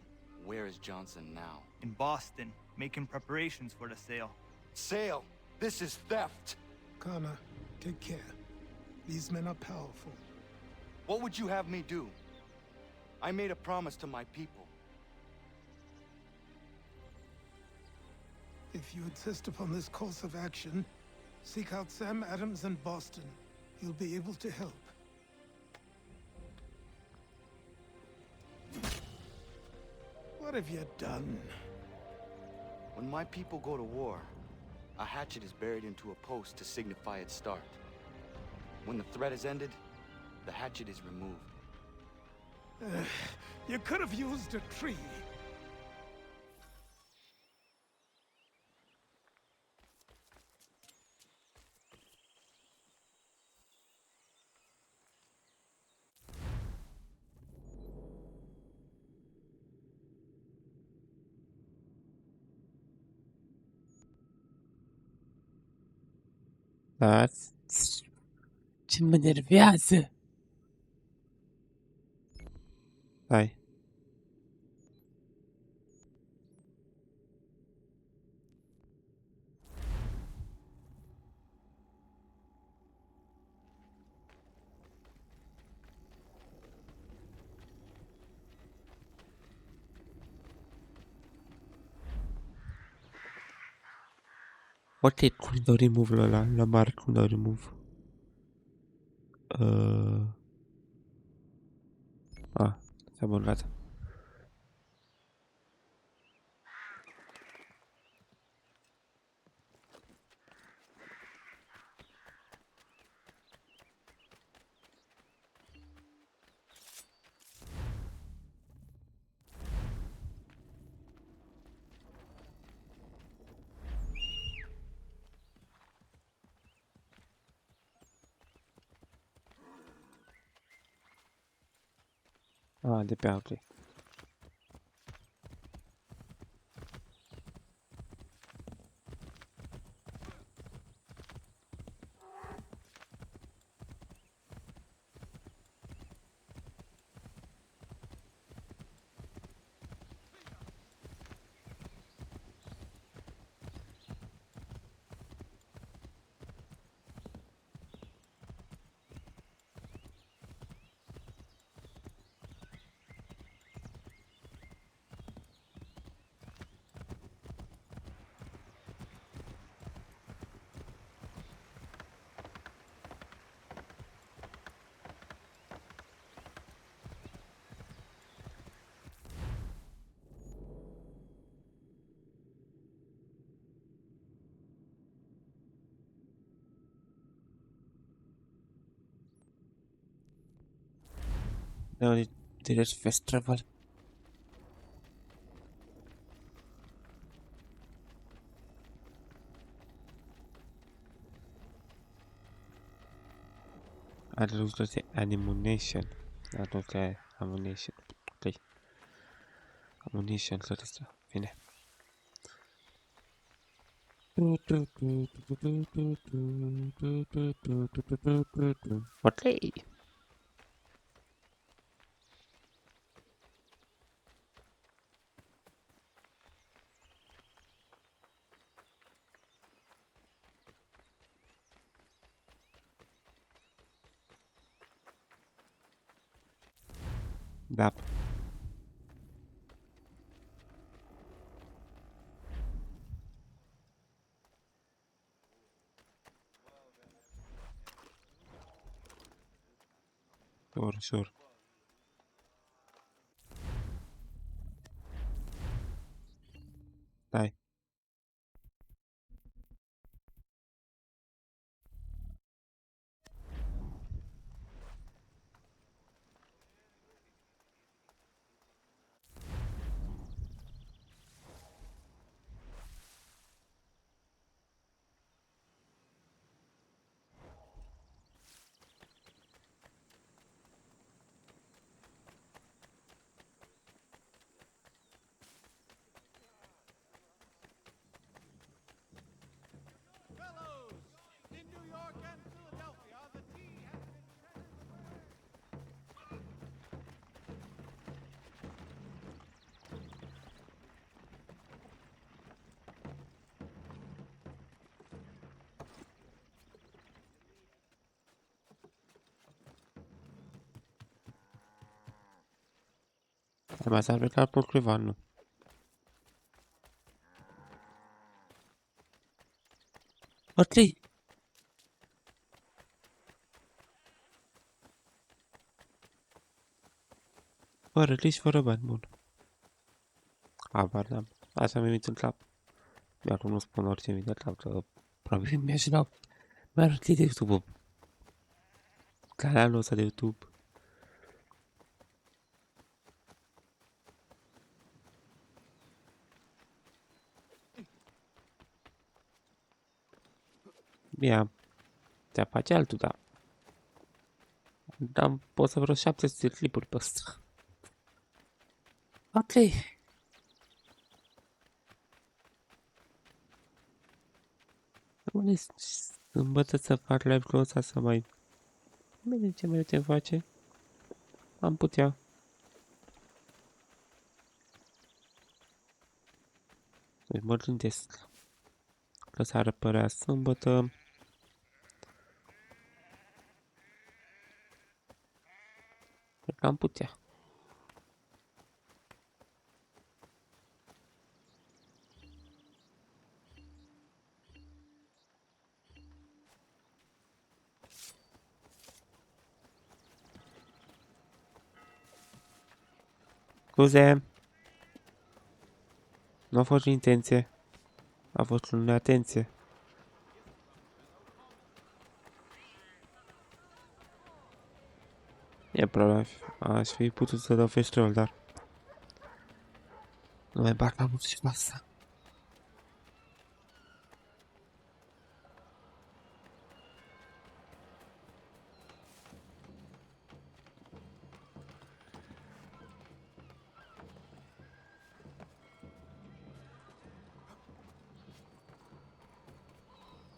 Where is Johnson now? In Boston, making preparations for the sale. Sale! This is theft! Kana, take care. These men are powerful. What would you have me do? I made a promise to my people. If you insist upon this course of action, seek out Sam Adams in Boston. He'll be able to help. What have you done? When my people go to war, a hatchet is buried into a post to signify its start. When the threat is ended, the hatchet is removed. You could have used a tree. Ce mă nervează. Hai. What e cum dau remove-ul ăla? La mare cum dau remove? S-a bun, gata. De pe alte. Now I did it fast travel. I lose the ammunition. I don't care ammunition. Okay. Ammunition, so that's fine. Otley. Da. Sure. Dai. Fellows, in New York and Philadelphia, the tea has been Ma serve il carpo che vanno. Otley. Fără liș, fără bani, bun. Habar n-am. Așa mi-a în cap. Acum nu spun orice mi de cap, că probabil mi-aș lua. Mi-ar de YouTube. Canalul ăsta de YouTube. Ia. Ți-a face altul, da. Dar pot să vreo 700 clipuri pe ăsta. Ok. Unde sâmbătă să fac live-ul ăsta să mai... Bine, ce mai putem face? Am putea. Deci mă gândesc că s-ar apărea sâmbătă. Cred că am putea. Scuze. Nu a fost intenție. A fost o neatenție. E problema. Aș fi putut să dau festrol, dar... Nu mai bag la mult și asta.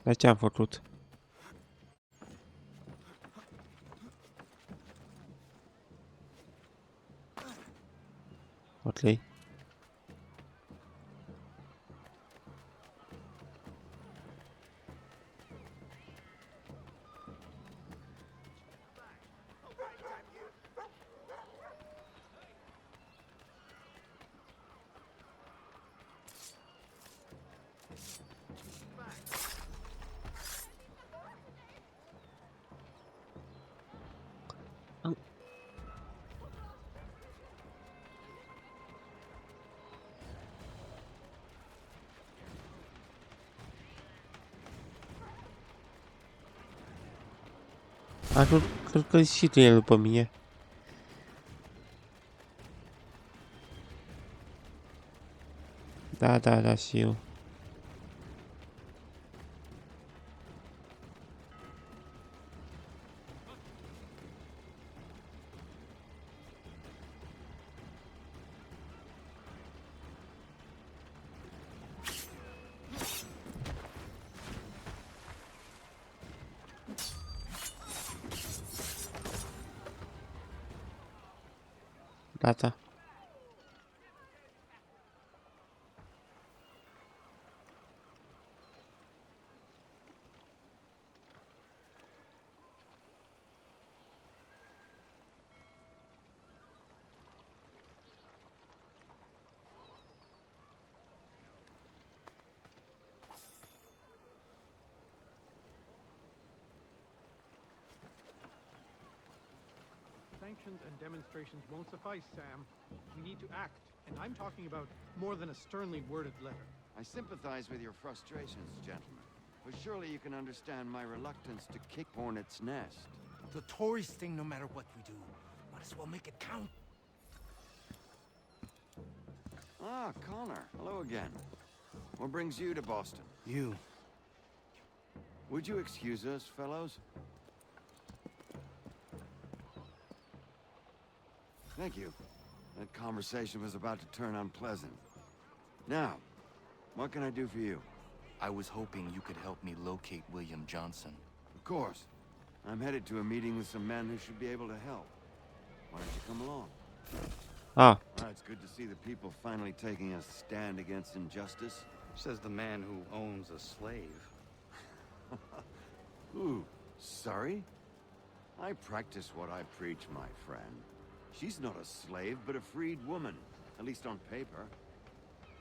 Dar ce am făcut? Ok. Cred că și tu e după mine. Da, și eu. Lata. Sanctions and demonstrations won't suffice, Sam. We need to act, and I'm talking about more than a sternly worded letter. I sympathize with your frustrations, gentlemen. But surely you can understand my reluctance to kick Hornet's nest. The tourist thing, no matter what we do, might as well make it count. Ah, Connor. Hello again. What brings you to Boston? You. Would you excuse us, fellows? Thank you. That conversation was about to turn unpleasant. Now, what can I do for you? I was hoping you could help me locate William Johnson. Of course. I'm headed to a meeting with some men who should be able to help. Why don't you come along? Ah. It's good to see the people finally taking a stand against injustice. Says the man who owns a slave. Ooh, sorry? I practice what I preach, my friend. She's not a slave, but a freed woman, at least on paper.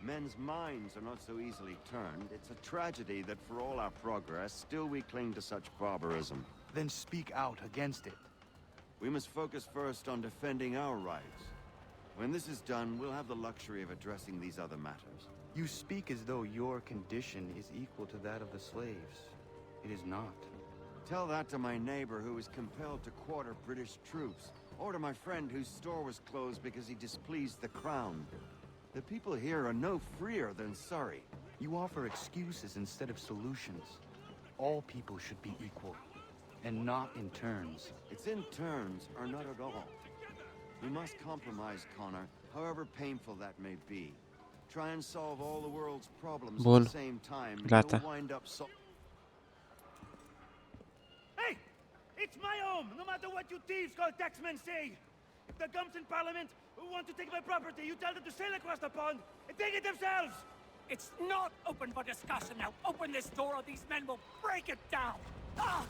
Men's minds are not so easily turned. It's a tragedy that for all our progress, still we cling to such barbarism. Then speak out against it. We must focus first on defending our rights. When this is done, we'll have the luxury of addressing these other matters. You speak as though your condition is equal to that of the slaves. It is not. Tell that to my neighbor who was compelled to quarter British troops, or to my friend whose store was closed because he displeased the crown. The people here are no freer than Surrey. You offer excuses instead of solutions. All people should be equal, and not in turns. It's in turns, or not at all. We must compromise, Connor, however painful that may be. Try and solve all the world's problems Bun. at the same time, and Gata. you'll wind up Hey! It's my home, no matter what you thieves called taxmen say! If the gums in Parliament want to take my property, you tell them to sail across the pond and take it themselves! It's not open for discussion now. Open this door or these men will break it down. Ah!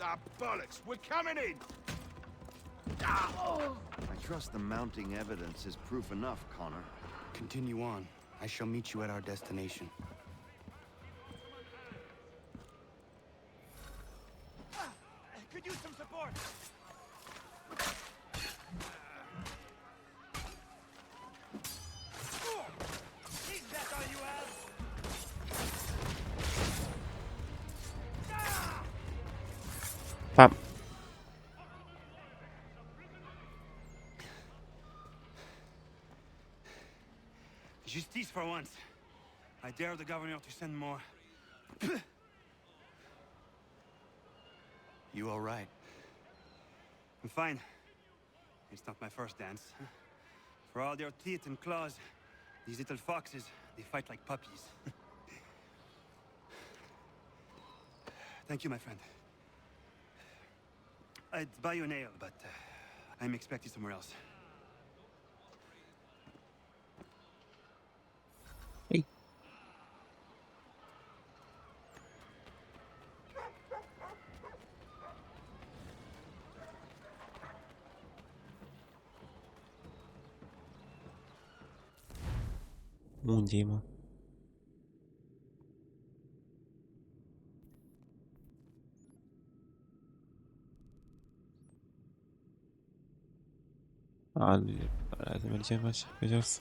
Ah, bollocks! We're coming in! I trust the mounting evidence is proof enough, Connor. Continue on. I shall meet you at our destination. Could use some support! Is that all you have? Pam. Justice for once. I dare the governor to send more. You all right? I'm fine. It's not my first dance. For all their teeth and claws, these little foxes, they fight like puppies. Thank you, my friend. I'd buy you an ale, but I'm expected somewhere else. Hey. Unde, لازم ارجع ماشي بجوز.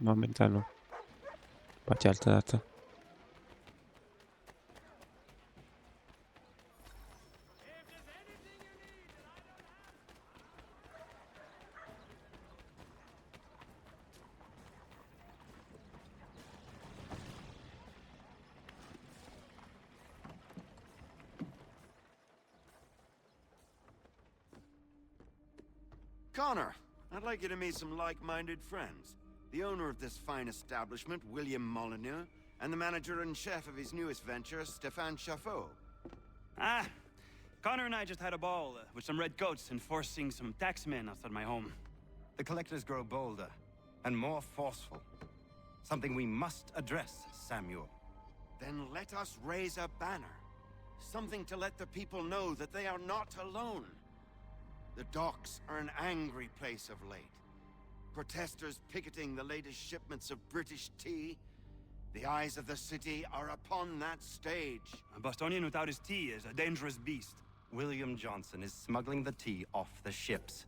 Momentanul. Poate altă dată. Connor, I'd like you to meet some like-minded friends. The owner of this fine establishment, William Molyneux, and the manager and chef of his newest venture, Stéphane Chaffeau. Ah, Connor and I just had a ball with some red coats enforcing some taxmen outside my home. The collectors grow bolder and more forceful. Something we must address, Samuel. Then let us raise a banner. Something to let the people know that they are not alone. The docks are an angry place of late. Protesters picketing the latest shipments of British tea. The eyes of the city are upon that stage. A Bostonian without his tea is a dangerous beast. William Johnson is smuggling the tea off the ships.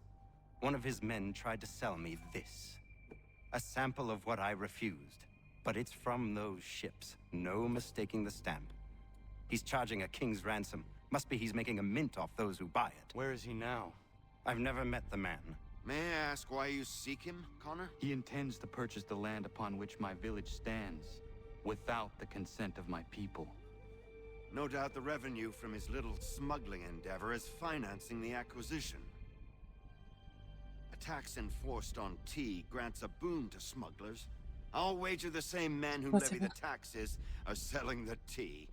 One of his men tried to sell me this. A sample of what I refused. But it's from those ships. No mistaking the stamp. He's charging a king's ransom. Must be he's making a mint off those who buy it. Where is he now? I've never met the man. May I ask why you seek him, Connor? He intends to purchase the land upon which my village stands, without the consent of my people. No doubt the revenue from his little smuggling endeavor is financing the acquisition. A tax enforced on tea grants a boon to smugglers. I'll wager the same men who levy the taxes are selling the tea.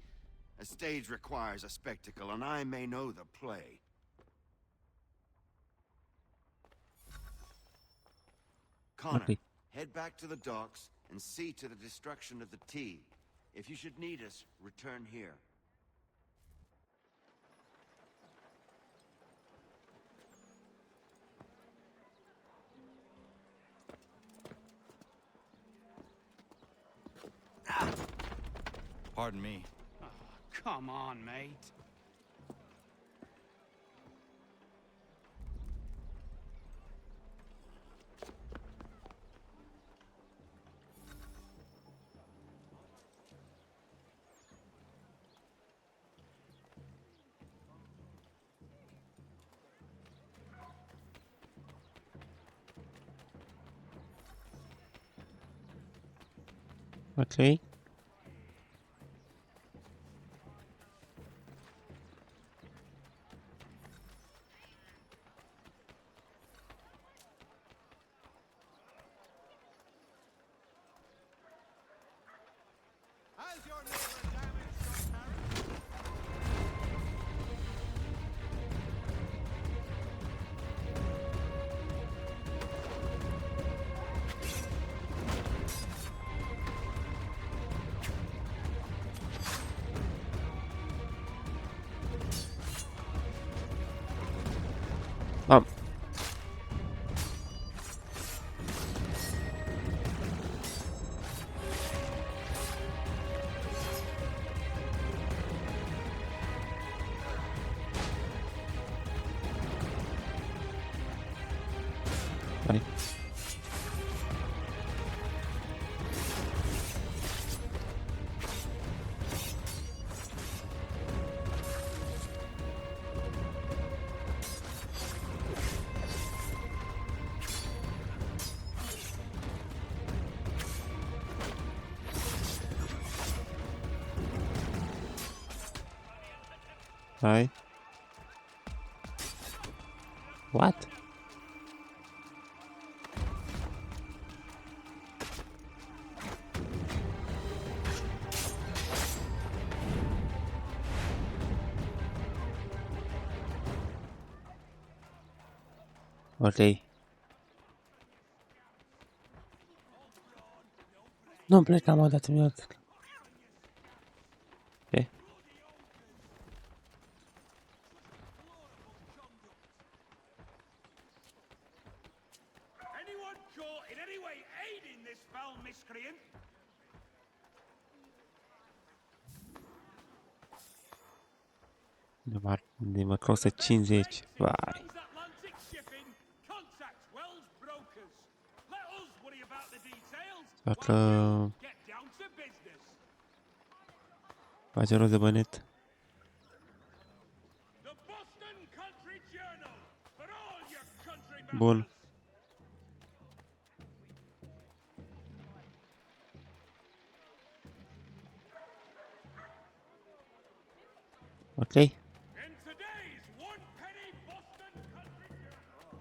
A stage requires a spectacle, and I may know the play. Connor, head back to the docks and see to the destruction of the tea. If you should need us, return here. Pardon me. Oh, come on, mate. Okay. Has your neighbor damaged your carriage? Bye. Bye. What? Ok. Non plecam odată, mi-a dat. Ok. Anyone caught in any way aiding this foul miscreant? De mă costă 50. Vai. Transatlantic shipping, contact Wells brokers. Let us worry about the details. Dacă Get down to business. face rost de bănet. The Boston Country Journal for all your country Bun. Ok. In today's one penny Boston Country Journal.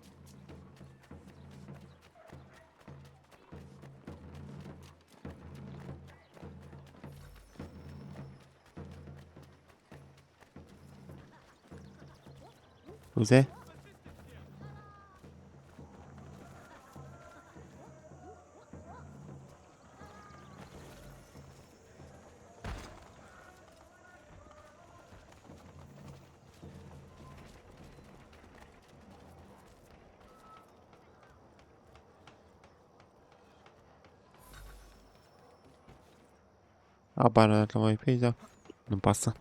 Scuze? Habar la mai pe aici, da? Nu pasă.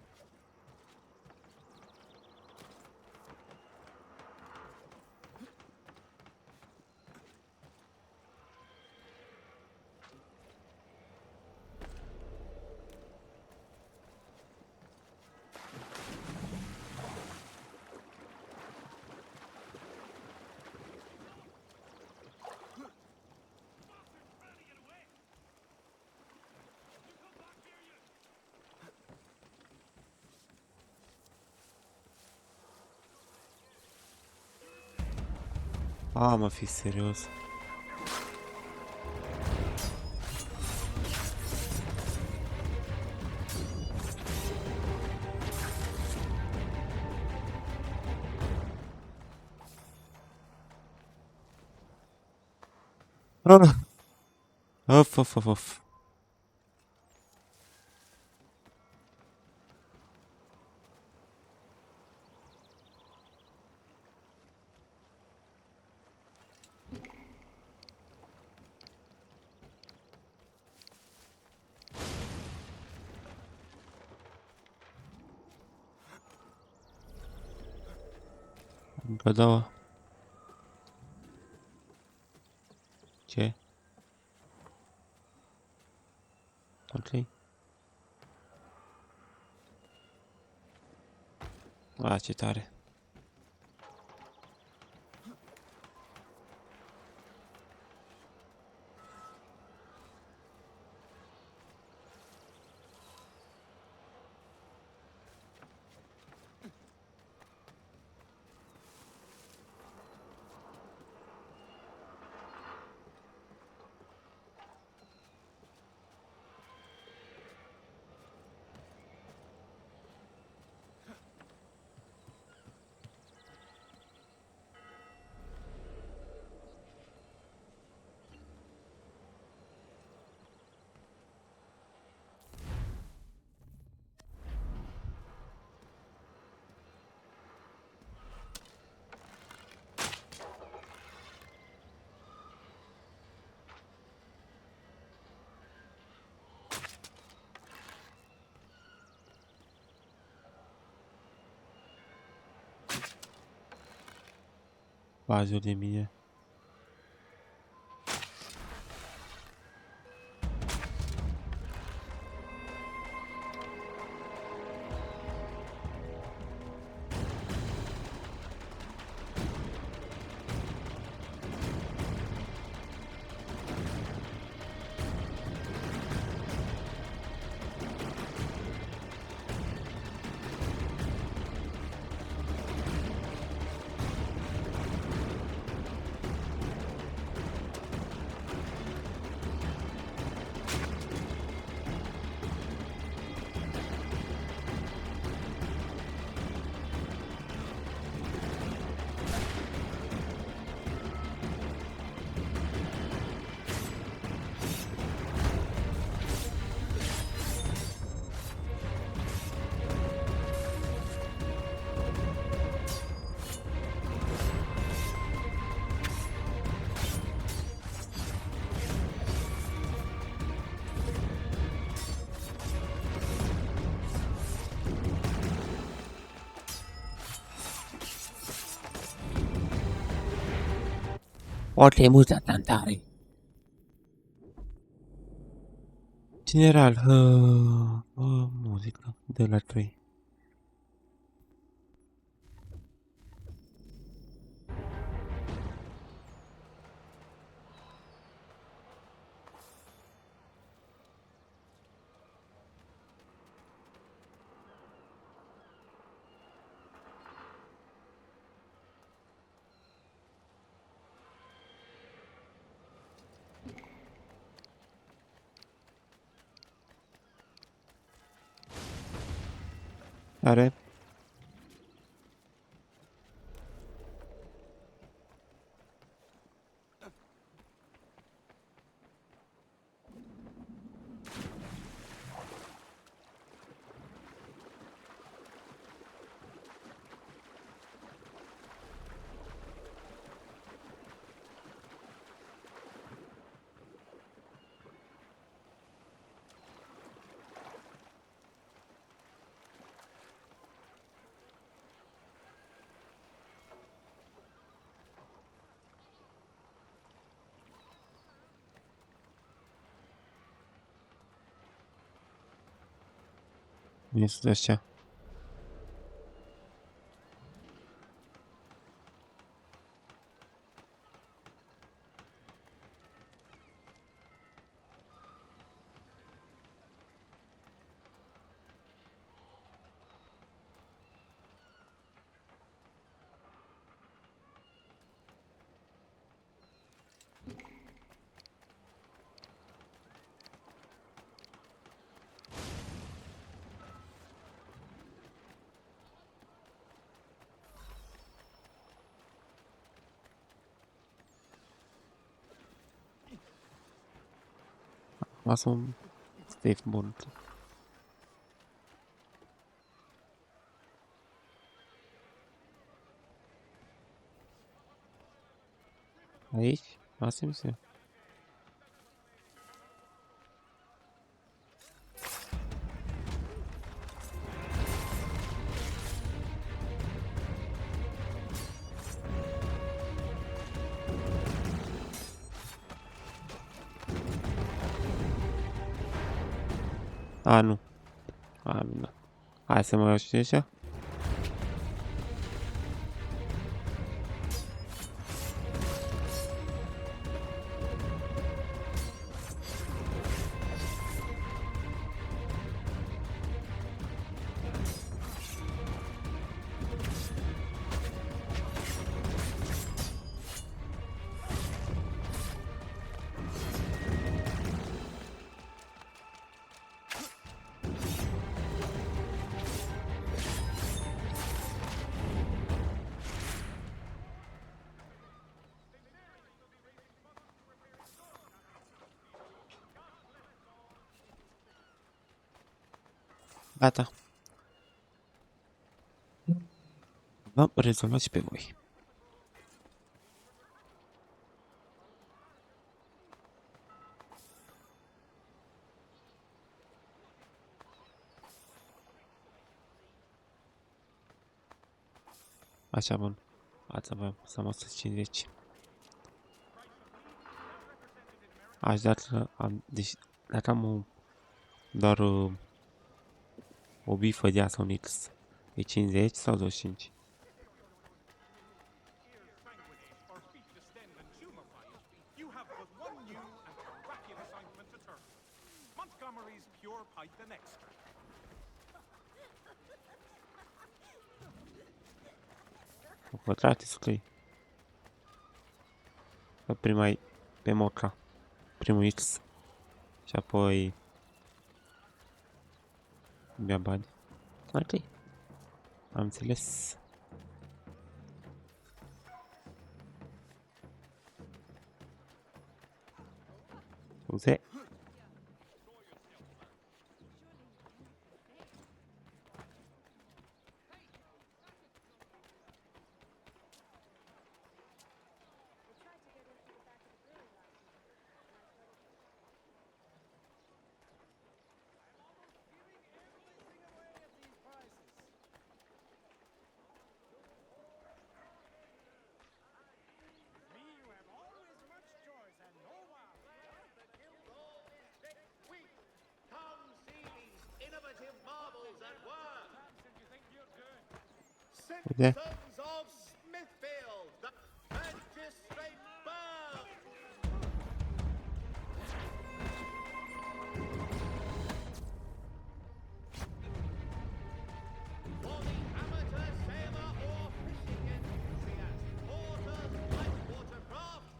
A, mă, fi serios. Ah. Of. Încă două. Ce? Ok. A, ce tare. Bazul de mine. Foarte multă tantare. General, muzică de la 3. Are? Unde sunt ăștia? Lasă un safe bun. Aici? Lasă-mi să... A, nu. A, nu. Hai să mă iau și ăștia. Gata. V-am rezolvat și pe voi. Așa, bun. Ați avea să am 150. Aș dat am doar o bifă de asta, un X. E 50 sau 25? You have but one new and miraculous ointment to turn. Montgomery's Pure Python Extract. O pătrate scrie. Prima e pe moca. Primul X. Și apoi... mi-a bani. Ok. Am înțeles. Scuze. Uite.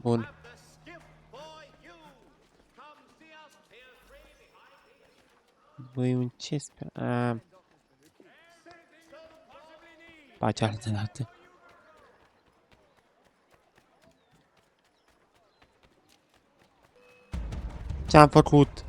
Bun. Băi, un ce sper... Pa cealaltă dată. Ce-am făcut?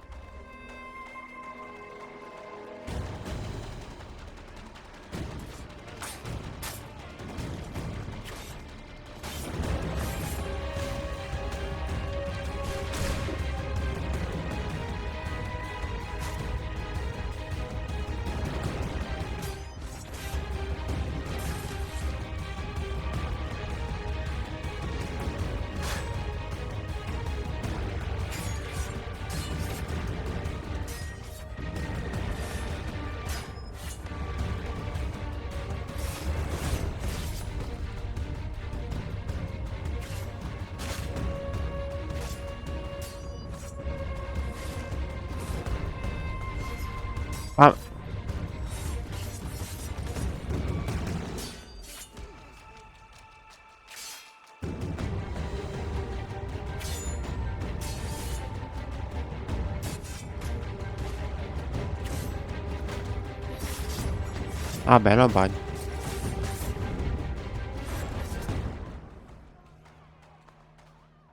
A, mi-ai luat bani.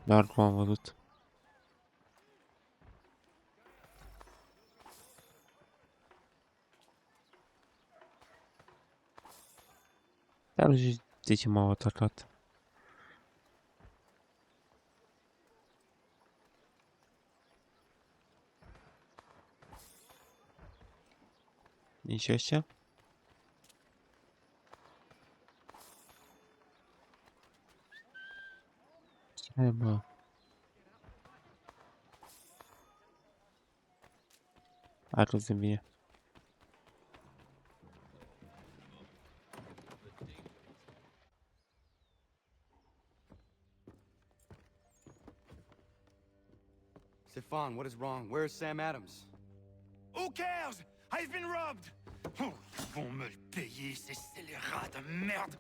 Dar cum am văzut. Dar nu știu de ce m-au atacat. Nici ăștia? Hai, mă. Hai că se bine. Stefan, what is wrong? Where's Sam Adams? Who cares? I've been robbed! Oh, ils vont me le payer, ces scélérats de merde!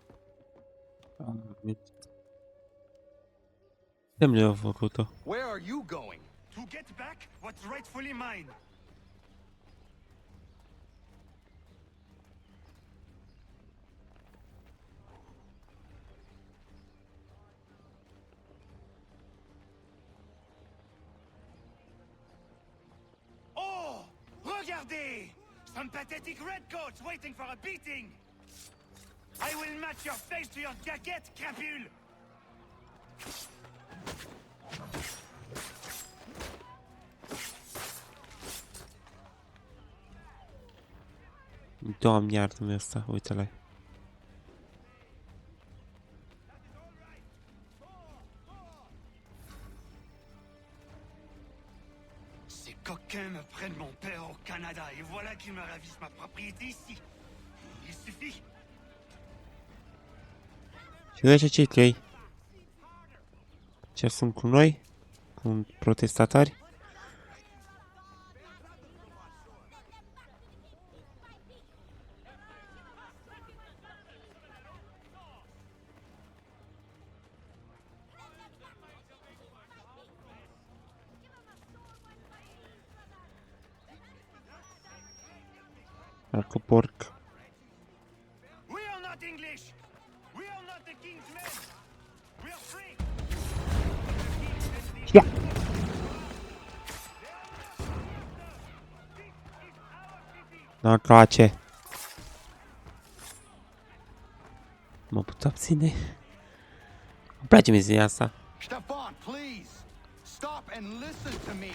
Ce-mi le-a făcut-o? Where are you going? To get back what's rightfully mine! Oh! Regardez! Some pathetic redcoats waiting for a beating! I will match your face to your jacket, crapule! Doamne, iartă-mi ăsta, uite-l-ai. Ces coquins me prennent mon père au Canada et voilà qu'ils me ravissent ma propriété ici. Il suffit. Și ăștia cei trei? Ce sunt cu noi? Cu protestatari? Parcă porc. We are not English. We are not the king's men. We are free. Ia! Noroce! Mă pot abține? Îmi place meseria asta. Stefan, please! Stop and listen to me!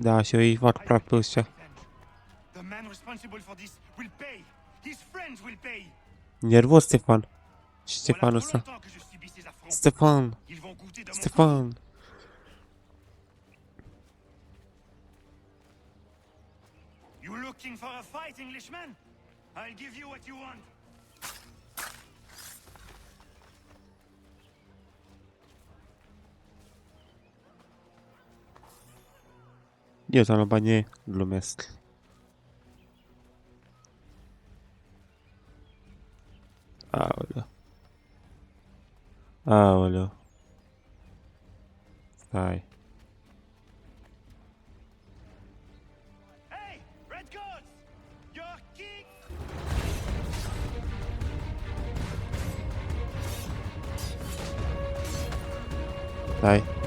Da, și eu îi fac praf pe ăștia. The man responsible for this will pay. His friends will pay. Nervos, Stefan. Și Stefan ăsta. Stefan! Stefan! You looking for a fight, Englishman? I'll give you what you want. Eu te-am luat banii, glumesc. Aoleu. Aoleu. Stai. Hey, redcoats! Your king! Stai.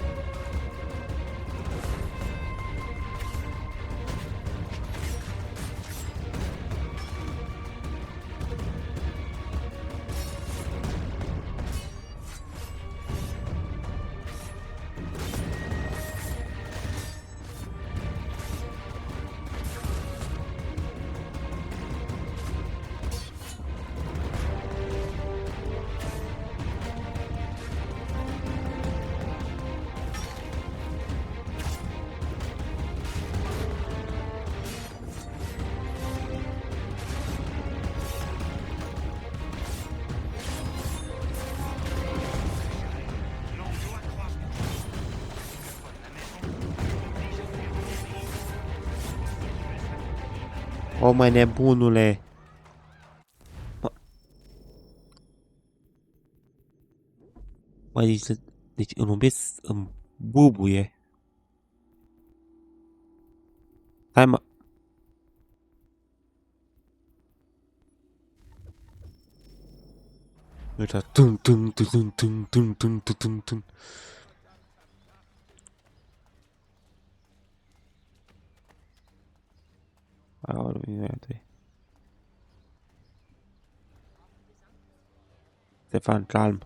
O, mă, nebunule! Mă, deci îmi umbesc, îmi bubuie. Hai, mă! Uita, tung, tung, tung, tung, tung, tung, tung, tung, tung, tung. Aoleu, imediat. Stefan, calm.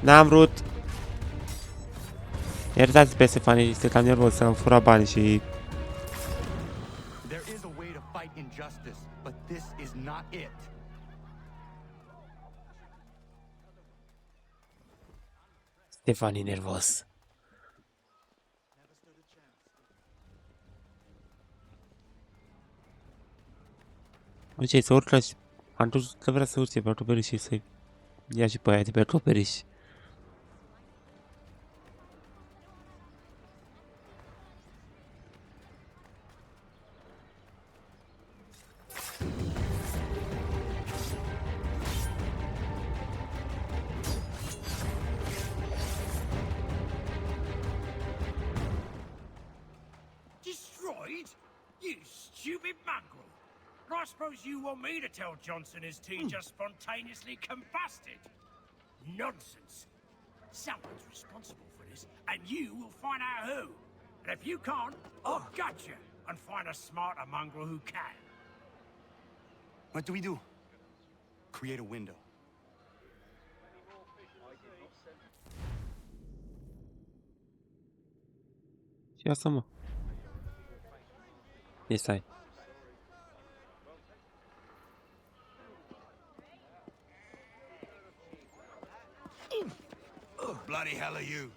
N-am vrut. Iertați pe Stefan, este cam nervos să-mi fura bani și... There is a way to fight injustice, but this is not it. Stefan e nervos. Ce, să urcă și... Antuș că vrea să urce pe acoperiș și să-i ia și pe aia de pe acoperiș. Destroyed? You stupid mongrel! I suppose you want me to tell Johnson his tea just spontaneously combusted? Nonsense! Someone's responsible for this, and you will find out who. And if you can't, I'll gut you and find a smarter mongrel who can. What do we do? Create a window. Și asta, mă. E stai. Bloody hell are you?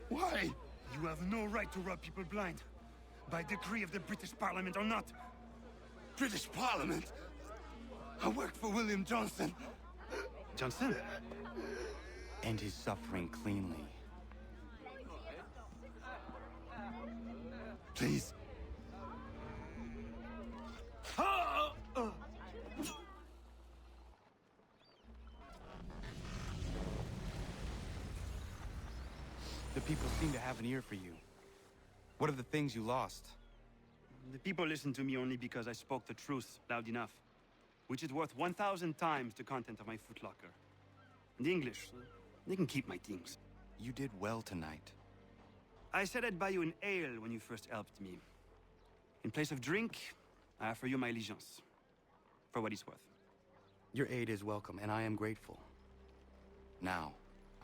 Why? You have no right to rob people blind. By decree of the British Parliament or not. British Parliament? I worked for William Johnson. Johnson? End his suffering cleanly. Please. The people seem to have an ear for you. What are the things you lost? The people listen to me only because I spoke the truth loud enough, which is worth 1,000 times the content of my footlocker. The English, they can keep my things. You did well tonight. I said I'd buy you an ale when you first helped me. In place of drink, I offer you my allegiance. For what it's worth. Your aid is welcome, and I am grateful. Now,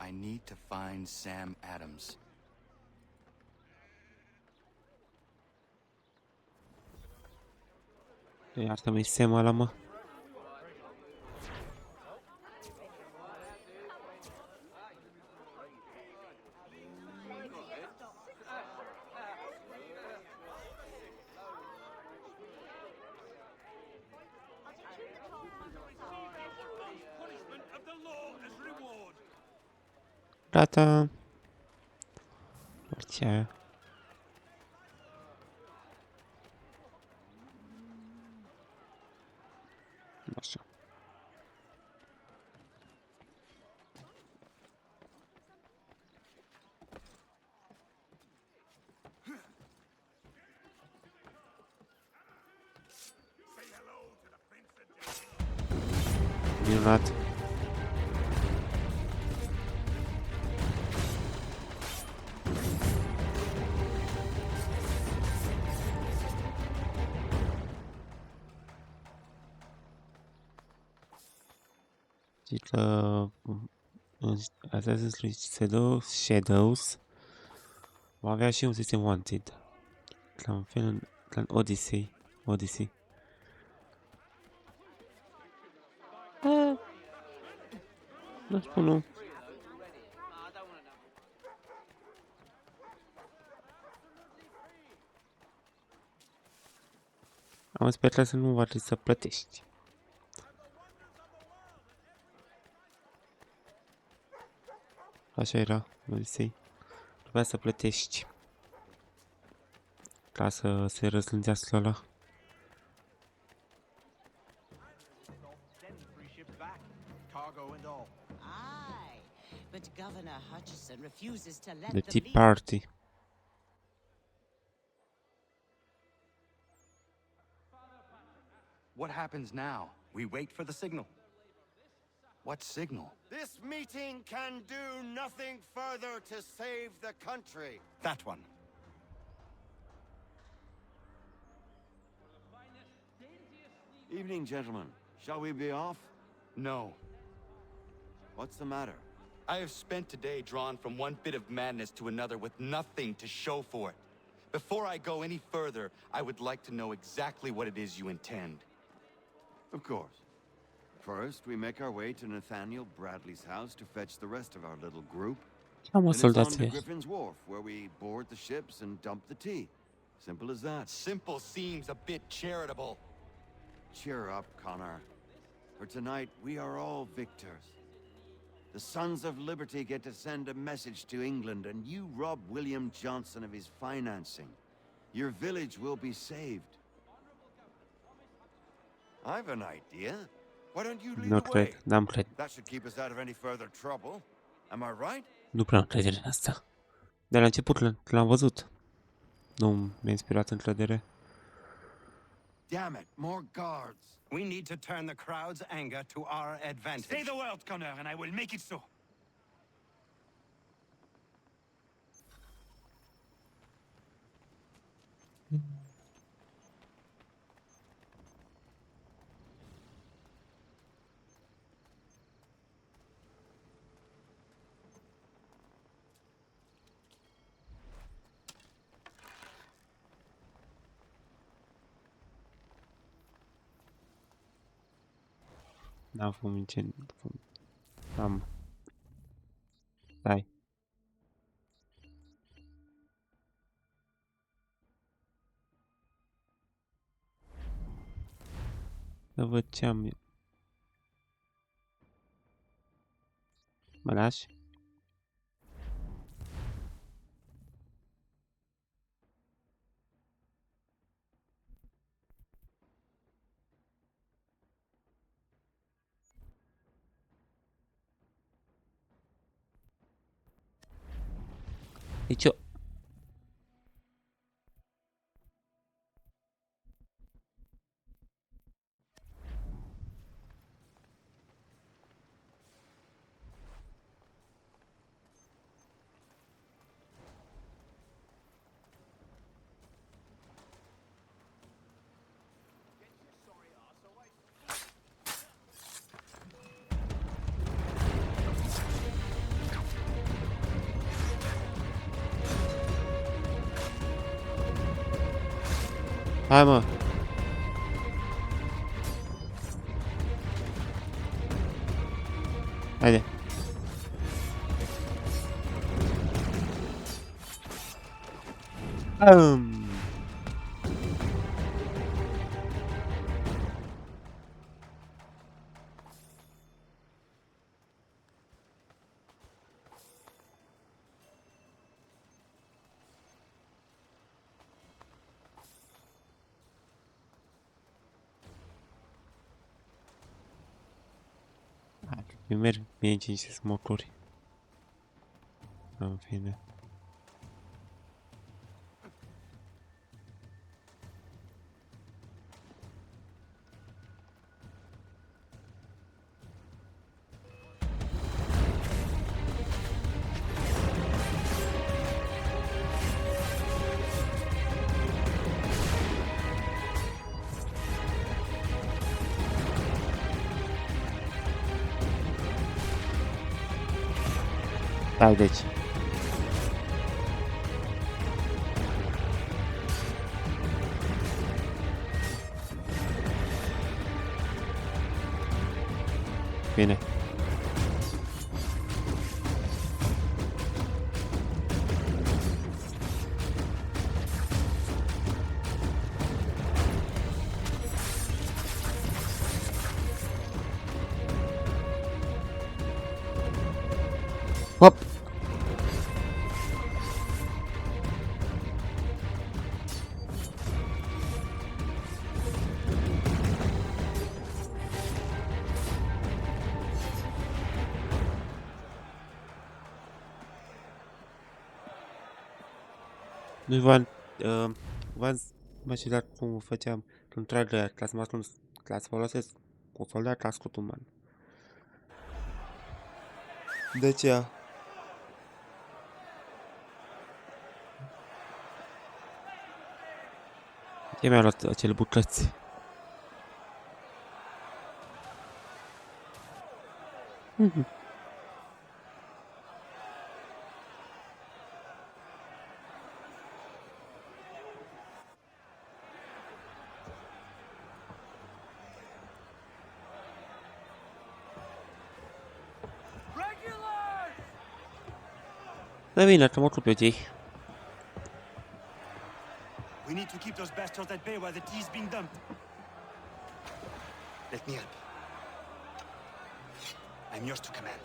I need to find Sam Adams. Iartă-mi Sam ăla, mă. Gata. Orice aia. Așa. Minunat. Assassin's Creed Shadows va avea și un sistem Wanted. La un fel în Odyssey. Nu spun nu. Am sperat să nu va trebui să plătești. Așa era, Odyssey. Trebuia să plătești ca să se răzlândească ăla. But Governor Hutchison refuses to let The them Tea leave. Party. What happens now? We wait for the signal. What signal? This meeting can do nothing further to save the country. That one. Evening, gentlemen. Shall we be off? No. What's the matter? I have spent today drawn from one bit of madness to another with nothing to show for it. Before I go any further, I would like to know exactly what it is you intend. Of course. First, we make our way to Nathaniel Bradley's house to fetch the rest of our little group. Am Then it's on to soldații. Griffin's Wharf, where we board the ships and dump the tea. Simple as that. Simple seems a bit charitable. Cheer up, Connor. For tonight, we are all victors. The Sons of Liberty get to send a message to England, and you rob William Johnson of his financing. Your village will be saved. I've an idea. Why don't you lead Nu the way? cred, n-am cred. That should keep us out of any further trouble. Am I right? Nu prea am credere în asta. De la început l-am văzut. Nu mi-a inspirat încredere. Damn it, more guards. We need to turn the crowd's anger to our advantage. Say the word, Connor, and I will make it so. N-am fumit ce... Am... Stai. Să văd ce am... Mă lași? Aici o... Hai, mă! Haide! Merg bine 5 smocuri. În fine. Stai, deci. Bine. Hop! V-am și dat cum făceam în trailer, ca să folosesc consola de atras cu uman. De aceea. Ce mi-au luat acele bucăți? Da bine, că mă ocup eu de ei. We need to keep those bastards at bay while the tea's being dumped. Let me help. I'm yours to command.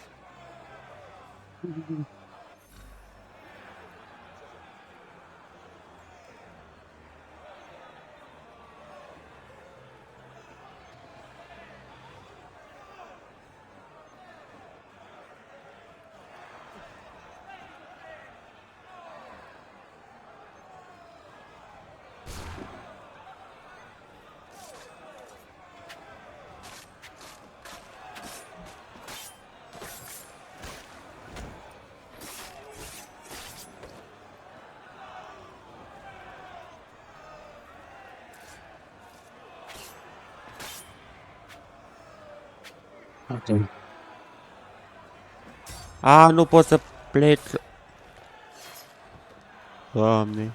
A, nu pot să plec. Doamne.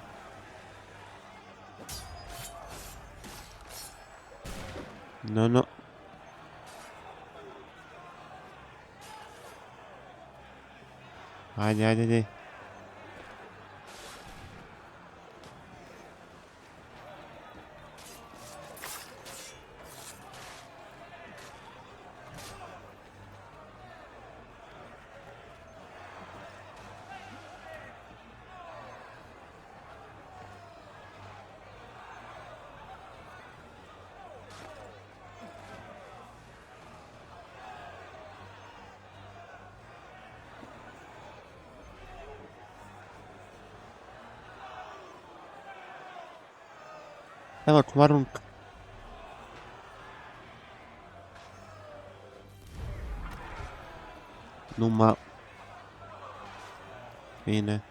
Nu, nu. Haide, haide, haide. Hai mă, cum arunc? Nu mă... Bine.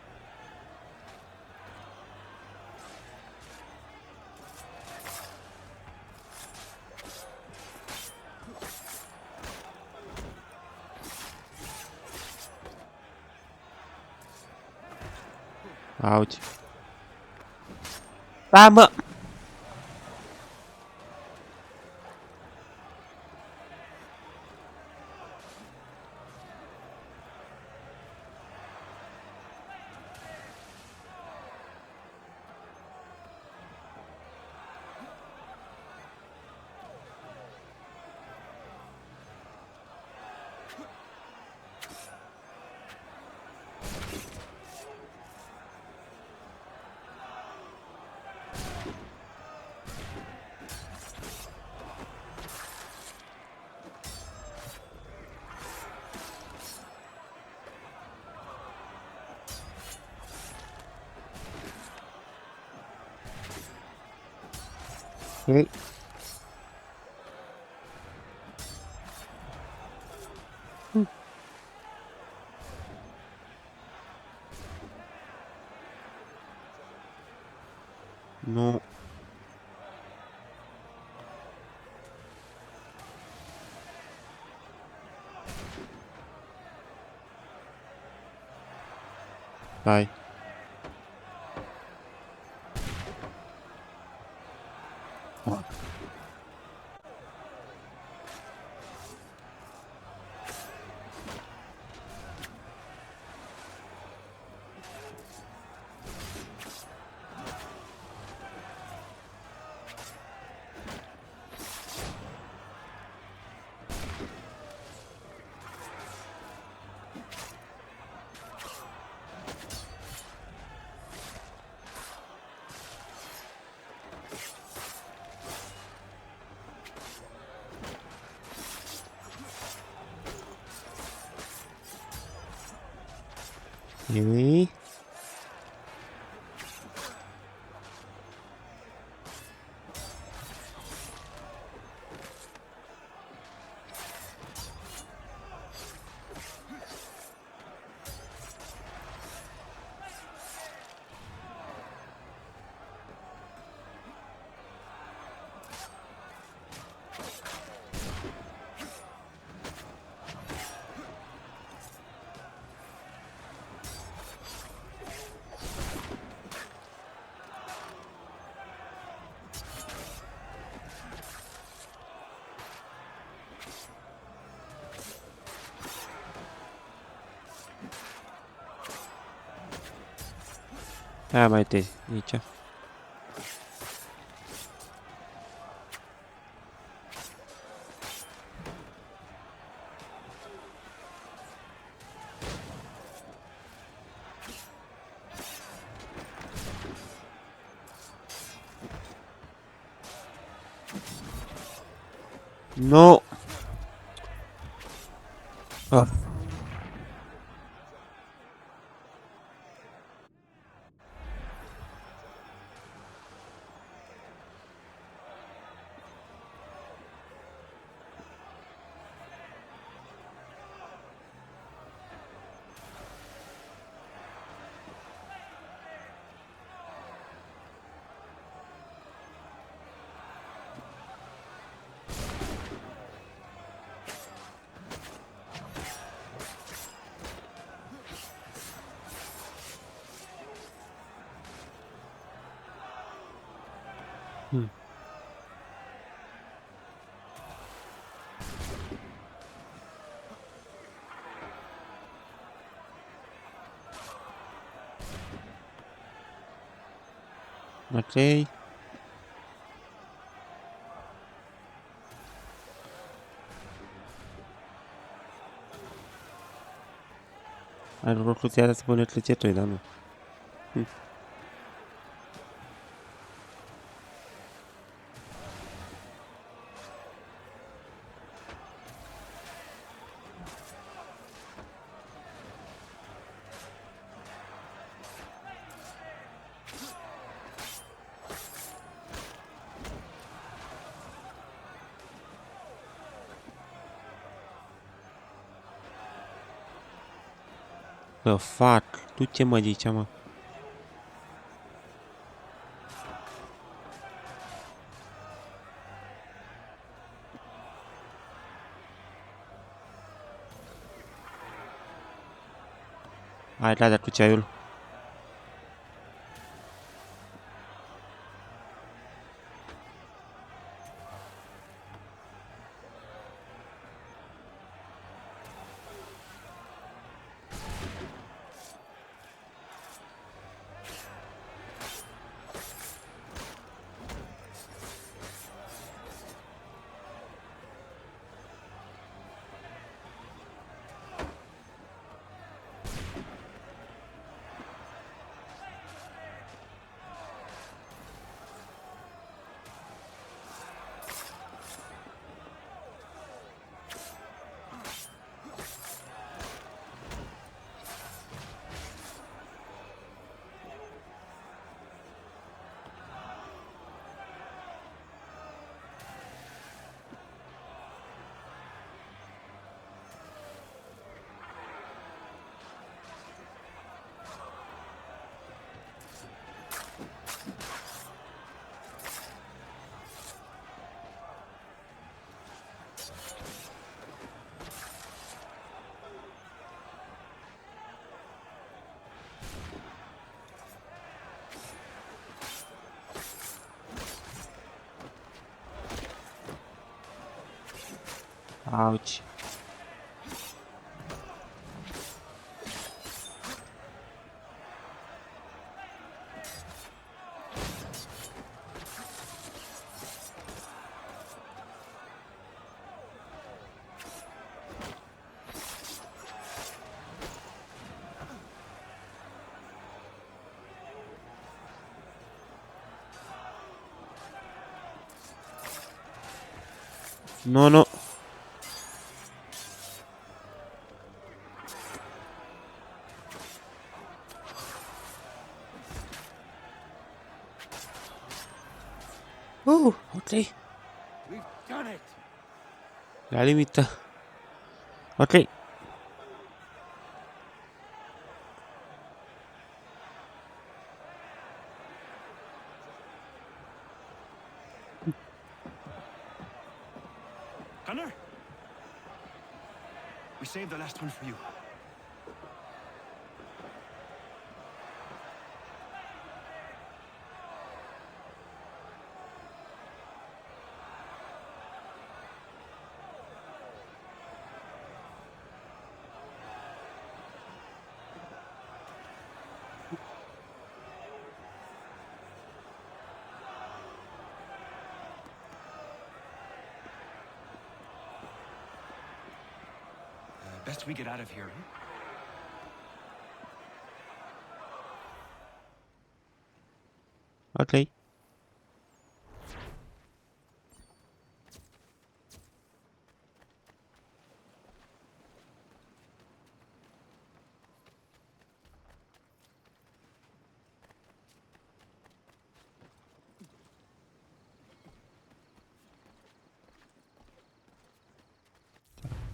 Auzi. Da, mă! Okay. Nu. Hai. Okay. Mai te aici. No. Ah. Ok. Ar concluzia să pune clicetoi, dar nu. Bă, fuck. Tu ce mă zici, mă? Hai, da, cu ceaiul. Auci. No, no. Ok. We've done it. La limită. Ok. Connor? We saved the last one for you. Best we get out of here, eh? Ok.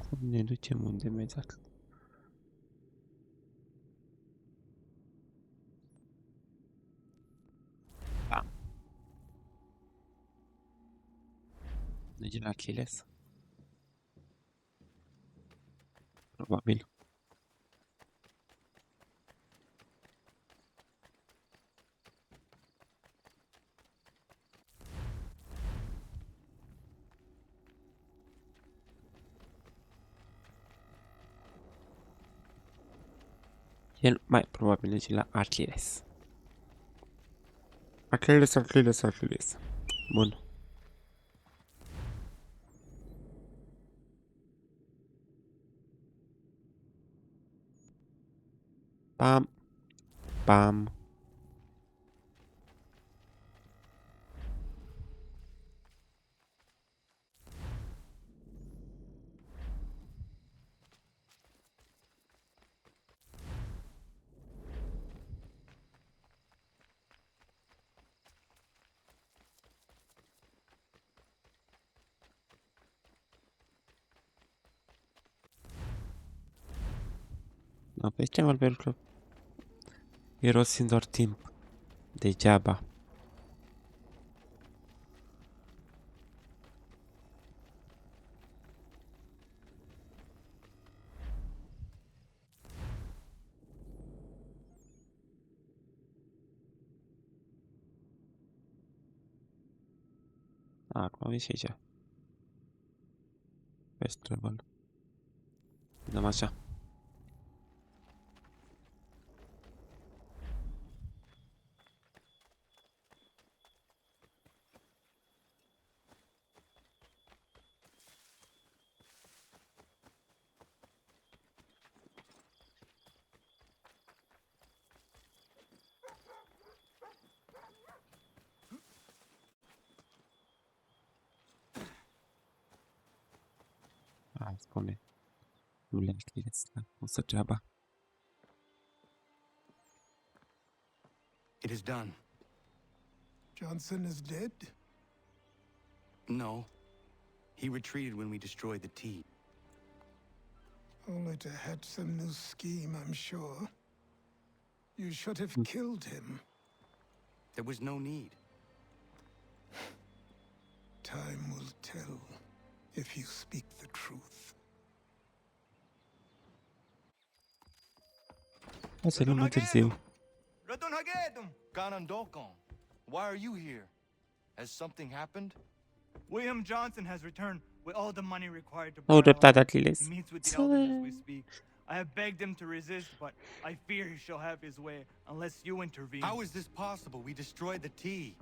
Acum ne ducem unde mi-ai dat. Da. Mergem la Achilles. Probabil. El mai probabil merge la Achilles. Achilles. Bun. Pam. Pam. No, pe ce mă pentru că irosim doar timp. Degeaba. Acum am și aici. Fast travel. Dăm așa. Spune. Nu le Achilles. O să treaba. It is done. Johnson is dead? No. He retreated when we destroyed the T. Only to hatch some new scheme, I'm sure. You should have killed him. There was no need. Time will tell if you speak the truth. Hai să luăm mai târziu. Why are you here? Has something happened? William Johnson has returned with all the money required to Au buy our dreptate, land. Achilles. He meets with the elders as we speak. I have begged him to resist, but I fear he shall have his way unless you intervene. How is this possible? We destroyed the T.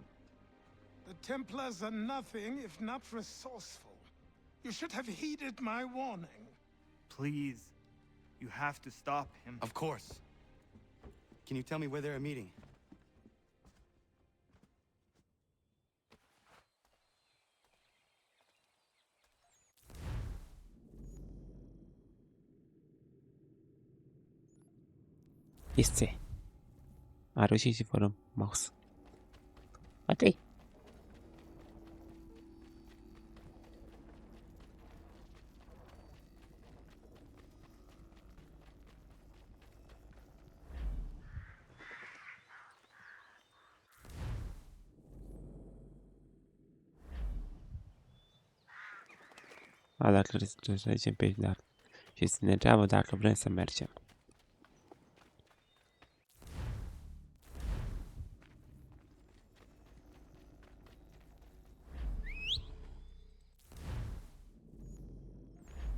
The Templars are nothing if not resourceful. You should have heeded my warning. Please, you have to stop him. Of course. Can you tell me where they're meeting? Este. A reușit și fără mouse. Ok. A, dacă trebuie să trecem pe dar. Și să ne întreabă dacă vrem să mergem.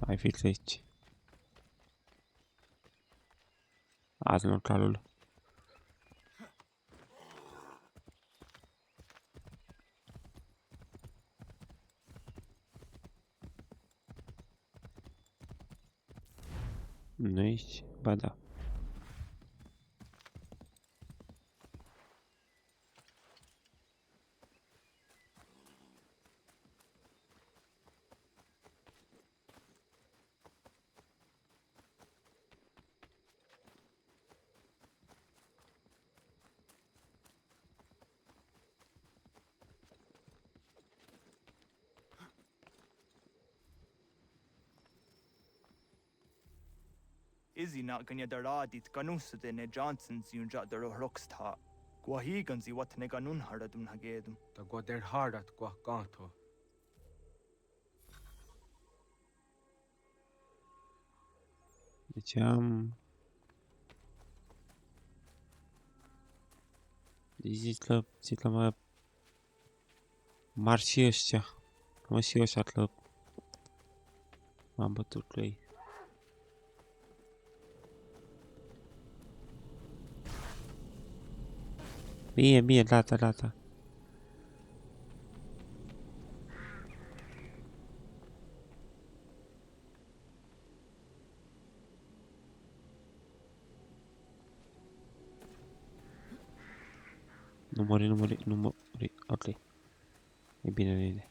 Hai fix aici. Azi nu calul. Nu aici? Ba da. Izzy not gonna daradit ganusade ne Johnsons yun jat der rocksta. Gwahiganzi what ne ganun haradun hagedum. Da gwa der hardat gwa ganto. Deci am... Zic la mă... Mari și ăștia. Mă și ăștia la... M-am bătut cu ei. Bine, bine, data. Nu mori. Ok. E bine.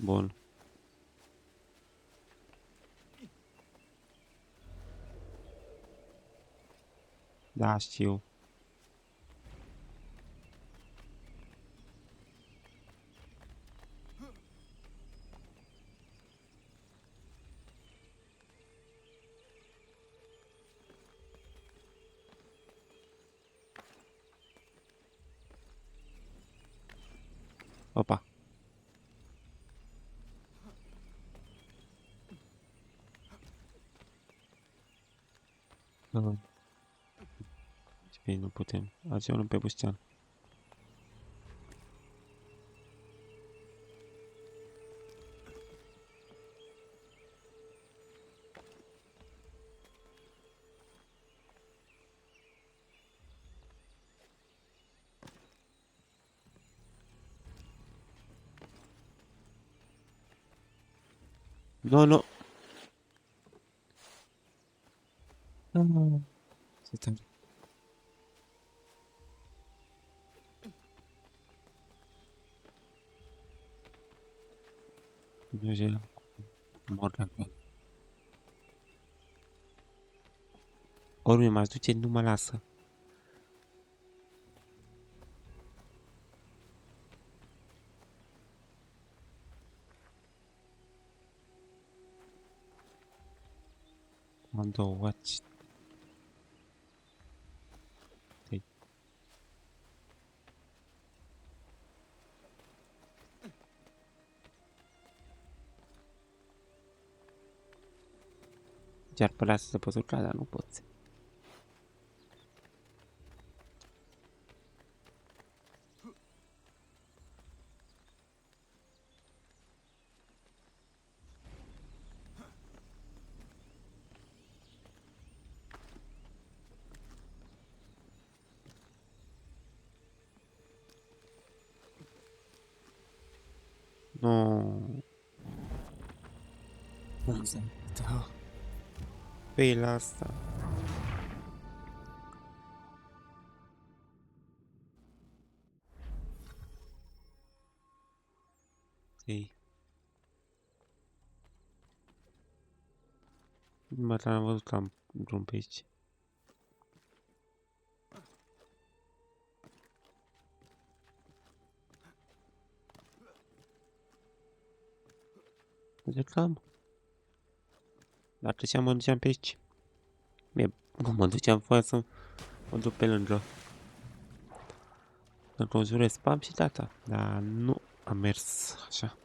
Bun. Da, știu. Opa. Bine, nu putem. Azi unul pe Bustean. Nu. Ce tare. Nu mor dacă. Ori m-aș duce, nu mă lasă. Am două watch. Chiar părea să poți urca, dar nu poți. Nu. Da. Pe la asta. Ei. Mă l-am văzut că am drum pe aici. Reclam. Dar treceam, mă duceam pe aici. Mă duceam fără să mă duc pe lângă. Înconjurez spam și data. Dar nu am mers așa.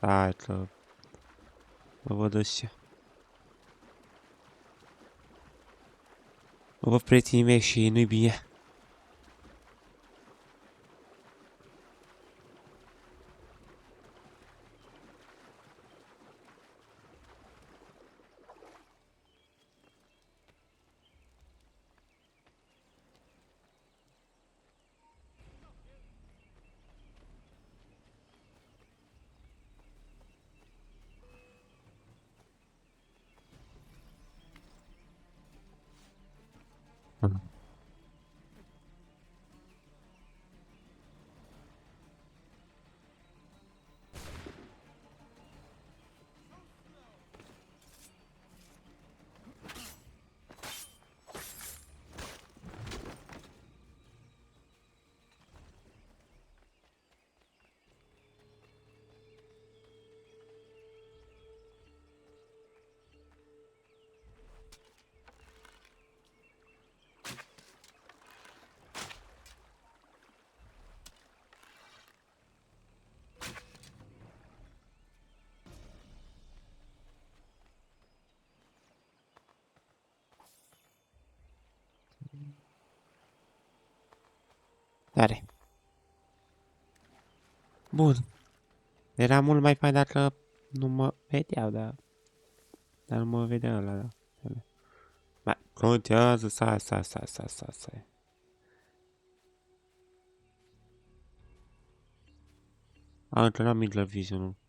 Hai că mă văd ăștia. Mă văd prietenii mei și nu-i bine. Tare. Bun. Era mult mai fain dacă nu mă vedeau, dar nu mă vedea ăla, da. Mai contează, stai. Am întâlnit Middle Vision-ul.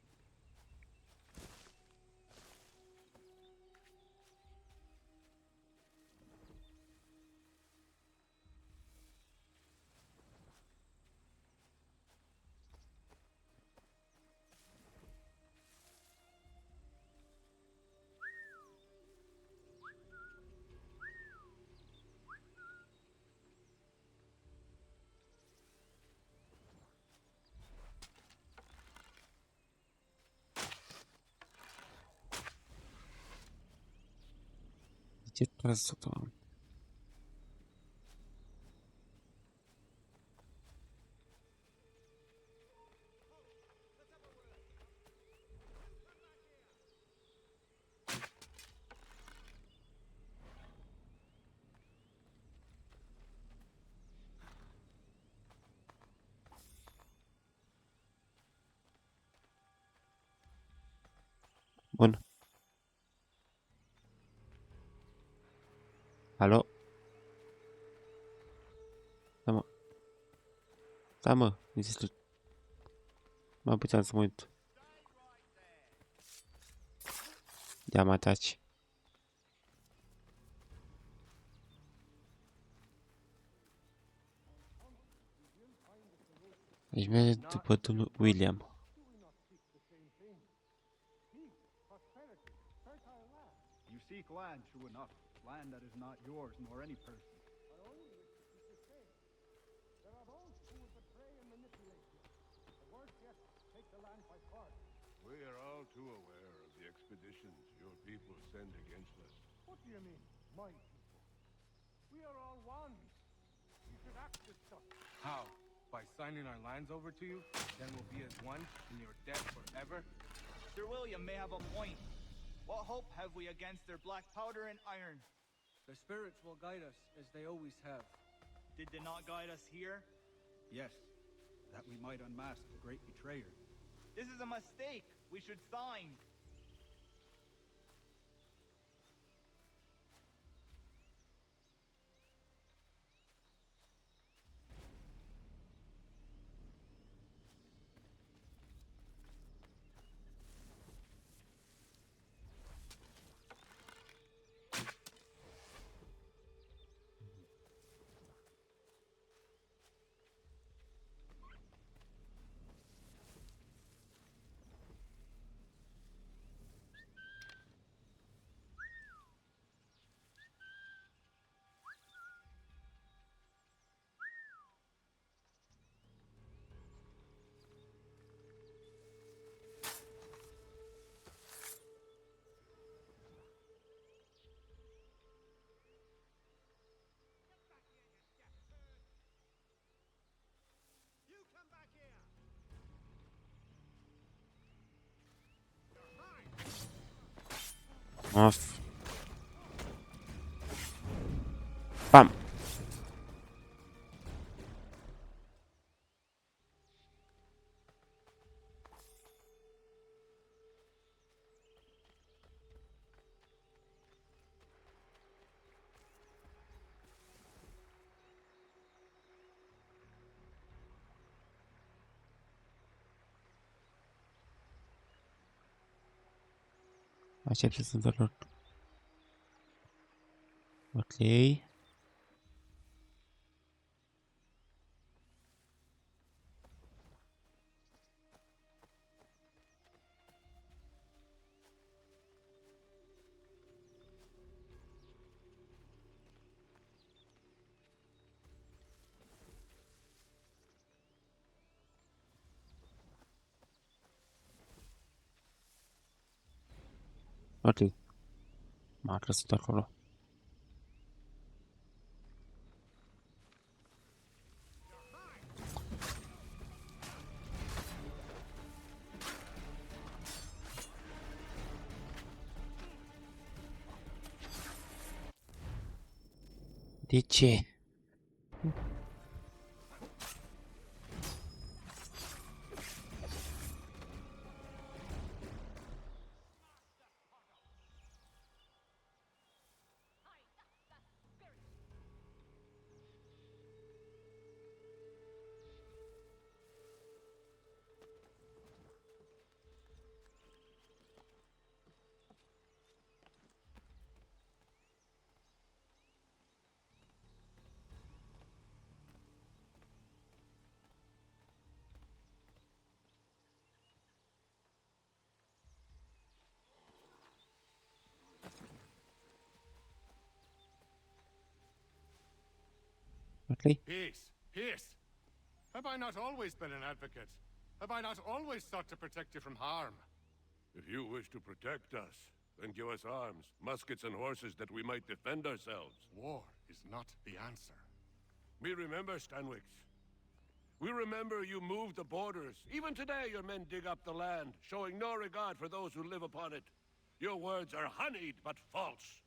Ce trebuie să fac? Bun. Alo? Da, mă, există. Mă puteam să mă uit. Ia mă ataci. Deci merge după domnul William. You seek land, true enough. Land that is not yours, nor any person. I only wish to seek the same. There are those who would betray and manipulate you. The worst yet, take the land by force. We are all too aware of the expeditions your people send against us. What do you mean, my people? We are all one. You should act as such. How? By signing our lands over to you? Then we'll be as one, and you're dead forever? Sir William may have a point. What hope have we against their black powder and iron? The spirits will guide us, as they always have. Did they not guide us here? Yes, that we might unmask the great betrayer. This is a mistake. We should sign. Off. Bam. Aștept să sunt lor. Ok. Ok. M-a crescut acolo. Dice? Really? Peace! Peace! Have I not always been an advocate? Have I not always sought to protect you from harm? If you wish to protect us, then give us arms, muskets and horses that we might defend ourselves. War is not the answer. We remember, Stanwix. We remember you moved the borders. Even today your men dig up the land, showing no regard for those who live upon it. Your words are honeyed, but false.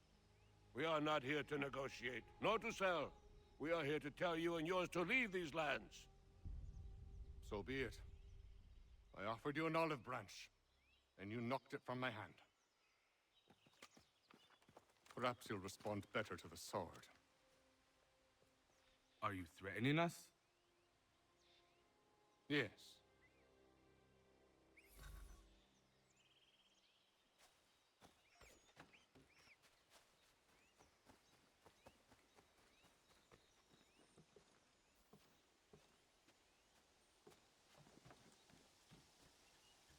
We are not here to negotiate, nor to sell. We are here to tell you and yours to leave these lands. So be it. I offered you an olive branch, and you knocked it from my hand. Perhaps you'll respond better to the sword. Are you threatening us? Yes.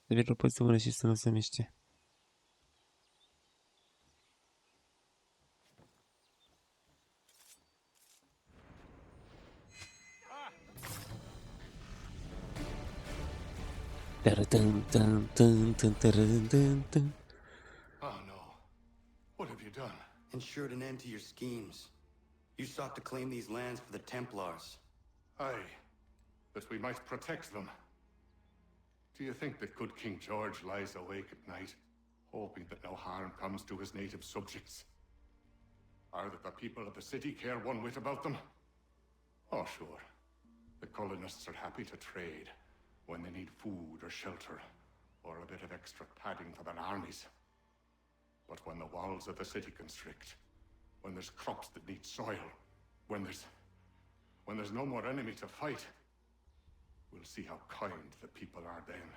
Dopiero powiedzmy, że się z tym zamieście. Oh no. What have you done? Ensured an end to your schemes. You sought to claim these lands for the Templars. Aye, that we might protect them. Do you think that good King George lies awake at night, hoping that no harm comes to his native subjects? Or that the people of the city care one whit about them? Oh, sure. The colonists are happy to trade when they need food or shelter, or a bit of extra padding for their armies. But when the walls of the city constrict, when there's crops that need soil, when there's no more enemy to fight, we'll see how kind the people are then.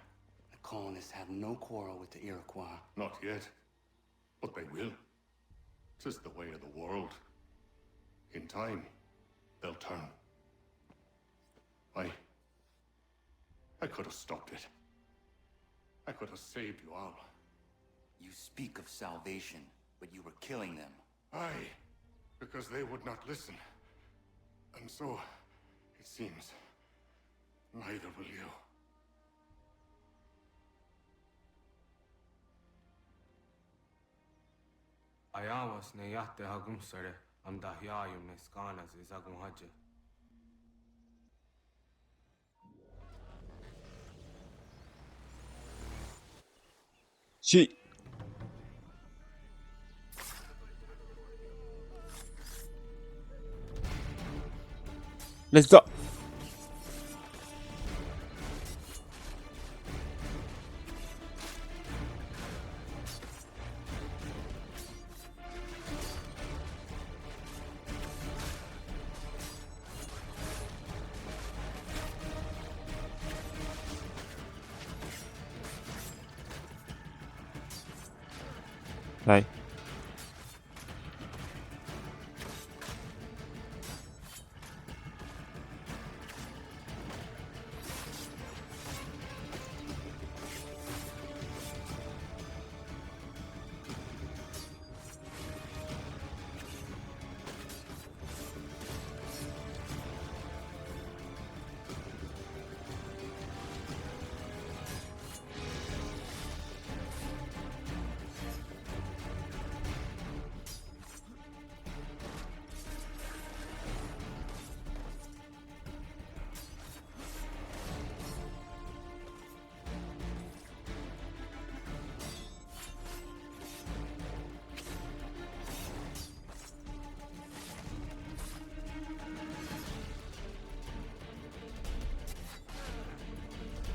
The colonists have no quarrel with the Iroquois. Not yet, but they will. 'Tis the way of the world. In time, they'll turn. I could have stopped it. I could have saved you all. You speak of salvation, but you were killing them. Aye, because they would not listen. And so, it seems, neither will you. Ayawas ne yate hagum sare am dahyayum ne skanas is agum haja. Ci. Let's go. Dai.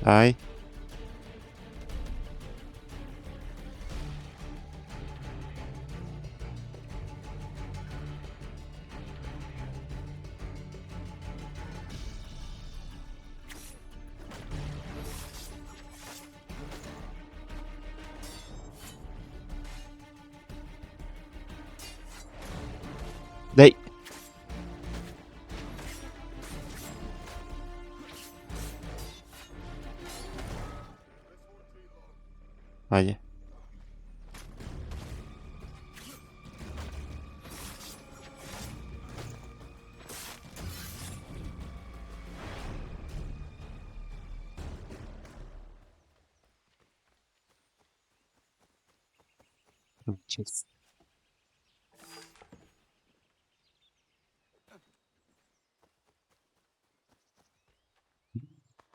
Hai. Dai. Vaya. Cheers.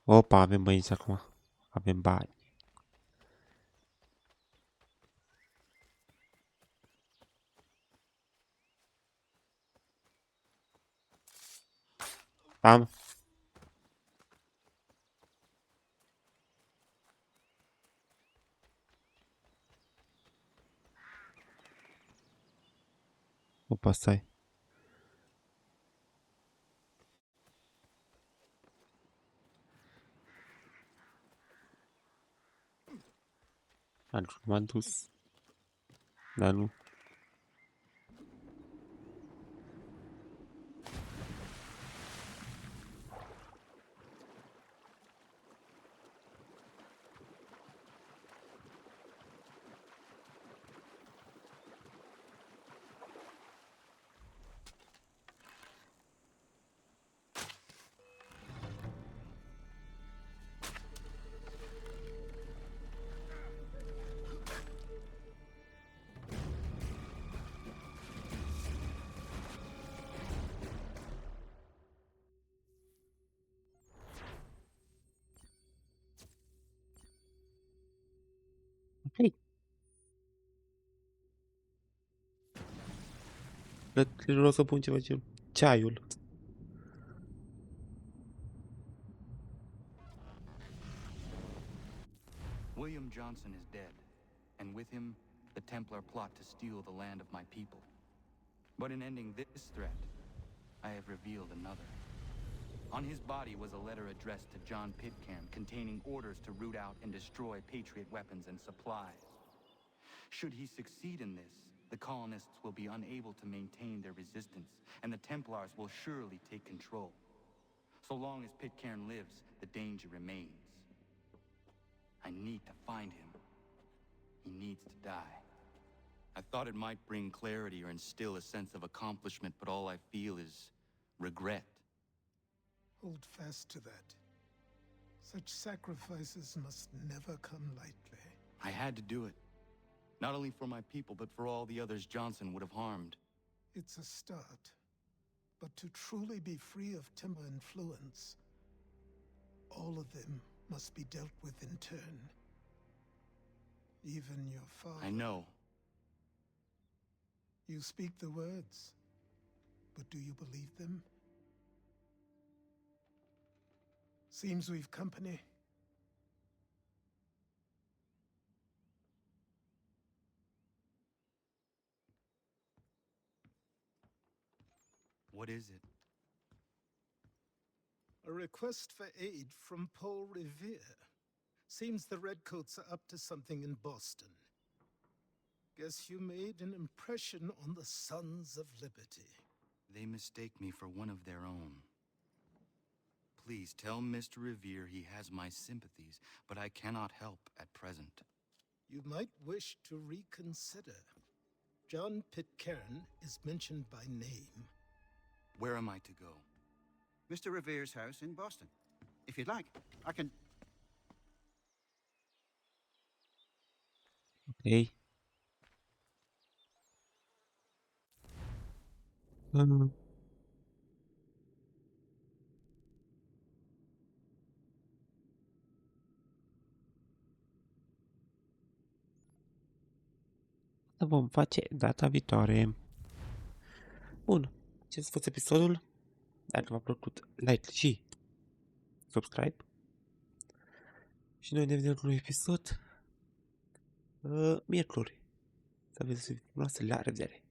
Opa, avem băieți acum. Avem bani. Am. Opa, stai. Altfel m-am dus. Dar nu. Ok. Cred că vreau să pun ceva ce... Ceaiul. William Johnson is dead, and with him, the Templar plot to steal the land of my people. But in ending this threat, I have revealed another. On his body was a letter addressed to John Pitcairn containing orders to root out and destroy Patriot weapons and supplies. Should he succeed in this, the colonists will be unable to maintain their resistance, and the Templars will surely take control. So long as Pitcairn lives, the danger remains. I need to find him. He needs to die. I thought it might bring clarity or instill a sense of accomplishment, but all I feel is regret. Hold fast to that. Such sacrifices must never come lightly. I had to do it. Not only for my people, but for all the others Johnson would have harmed. It's a start. But to truly be free of Timber influence, all of them must be dealt with in turn. Even your father. I know. You speak the words, but do you believe them? Seems we've company. What is it? A request for aid from Paul Revere. Seems the Redcoats are up to something in Boston. Guess you made an impression on the Sons of Liberty. They mistake me for one of their own. Please tell Mr. Revere he has my sympathies, but I cannot help at present. You might wish to reconsider. John Pitcairn is mentioned by name. Where am I to go? Mr. Revere's house in Boston. If you'd like, I can... Ok. Asta vom face data viitoare. Bun. Acesta a fost episodul. Dacă v-a plăcut, like și subscribe. Și noi ne vedem cu un episod miercuri. Să aveți noastră, la revedere!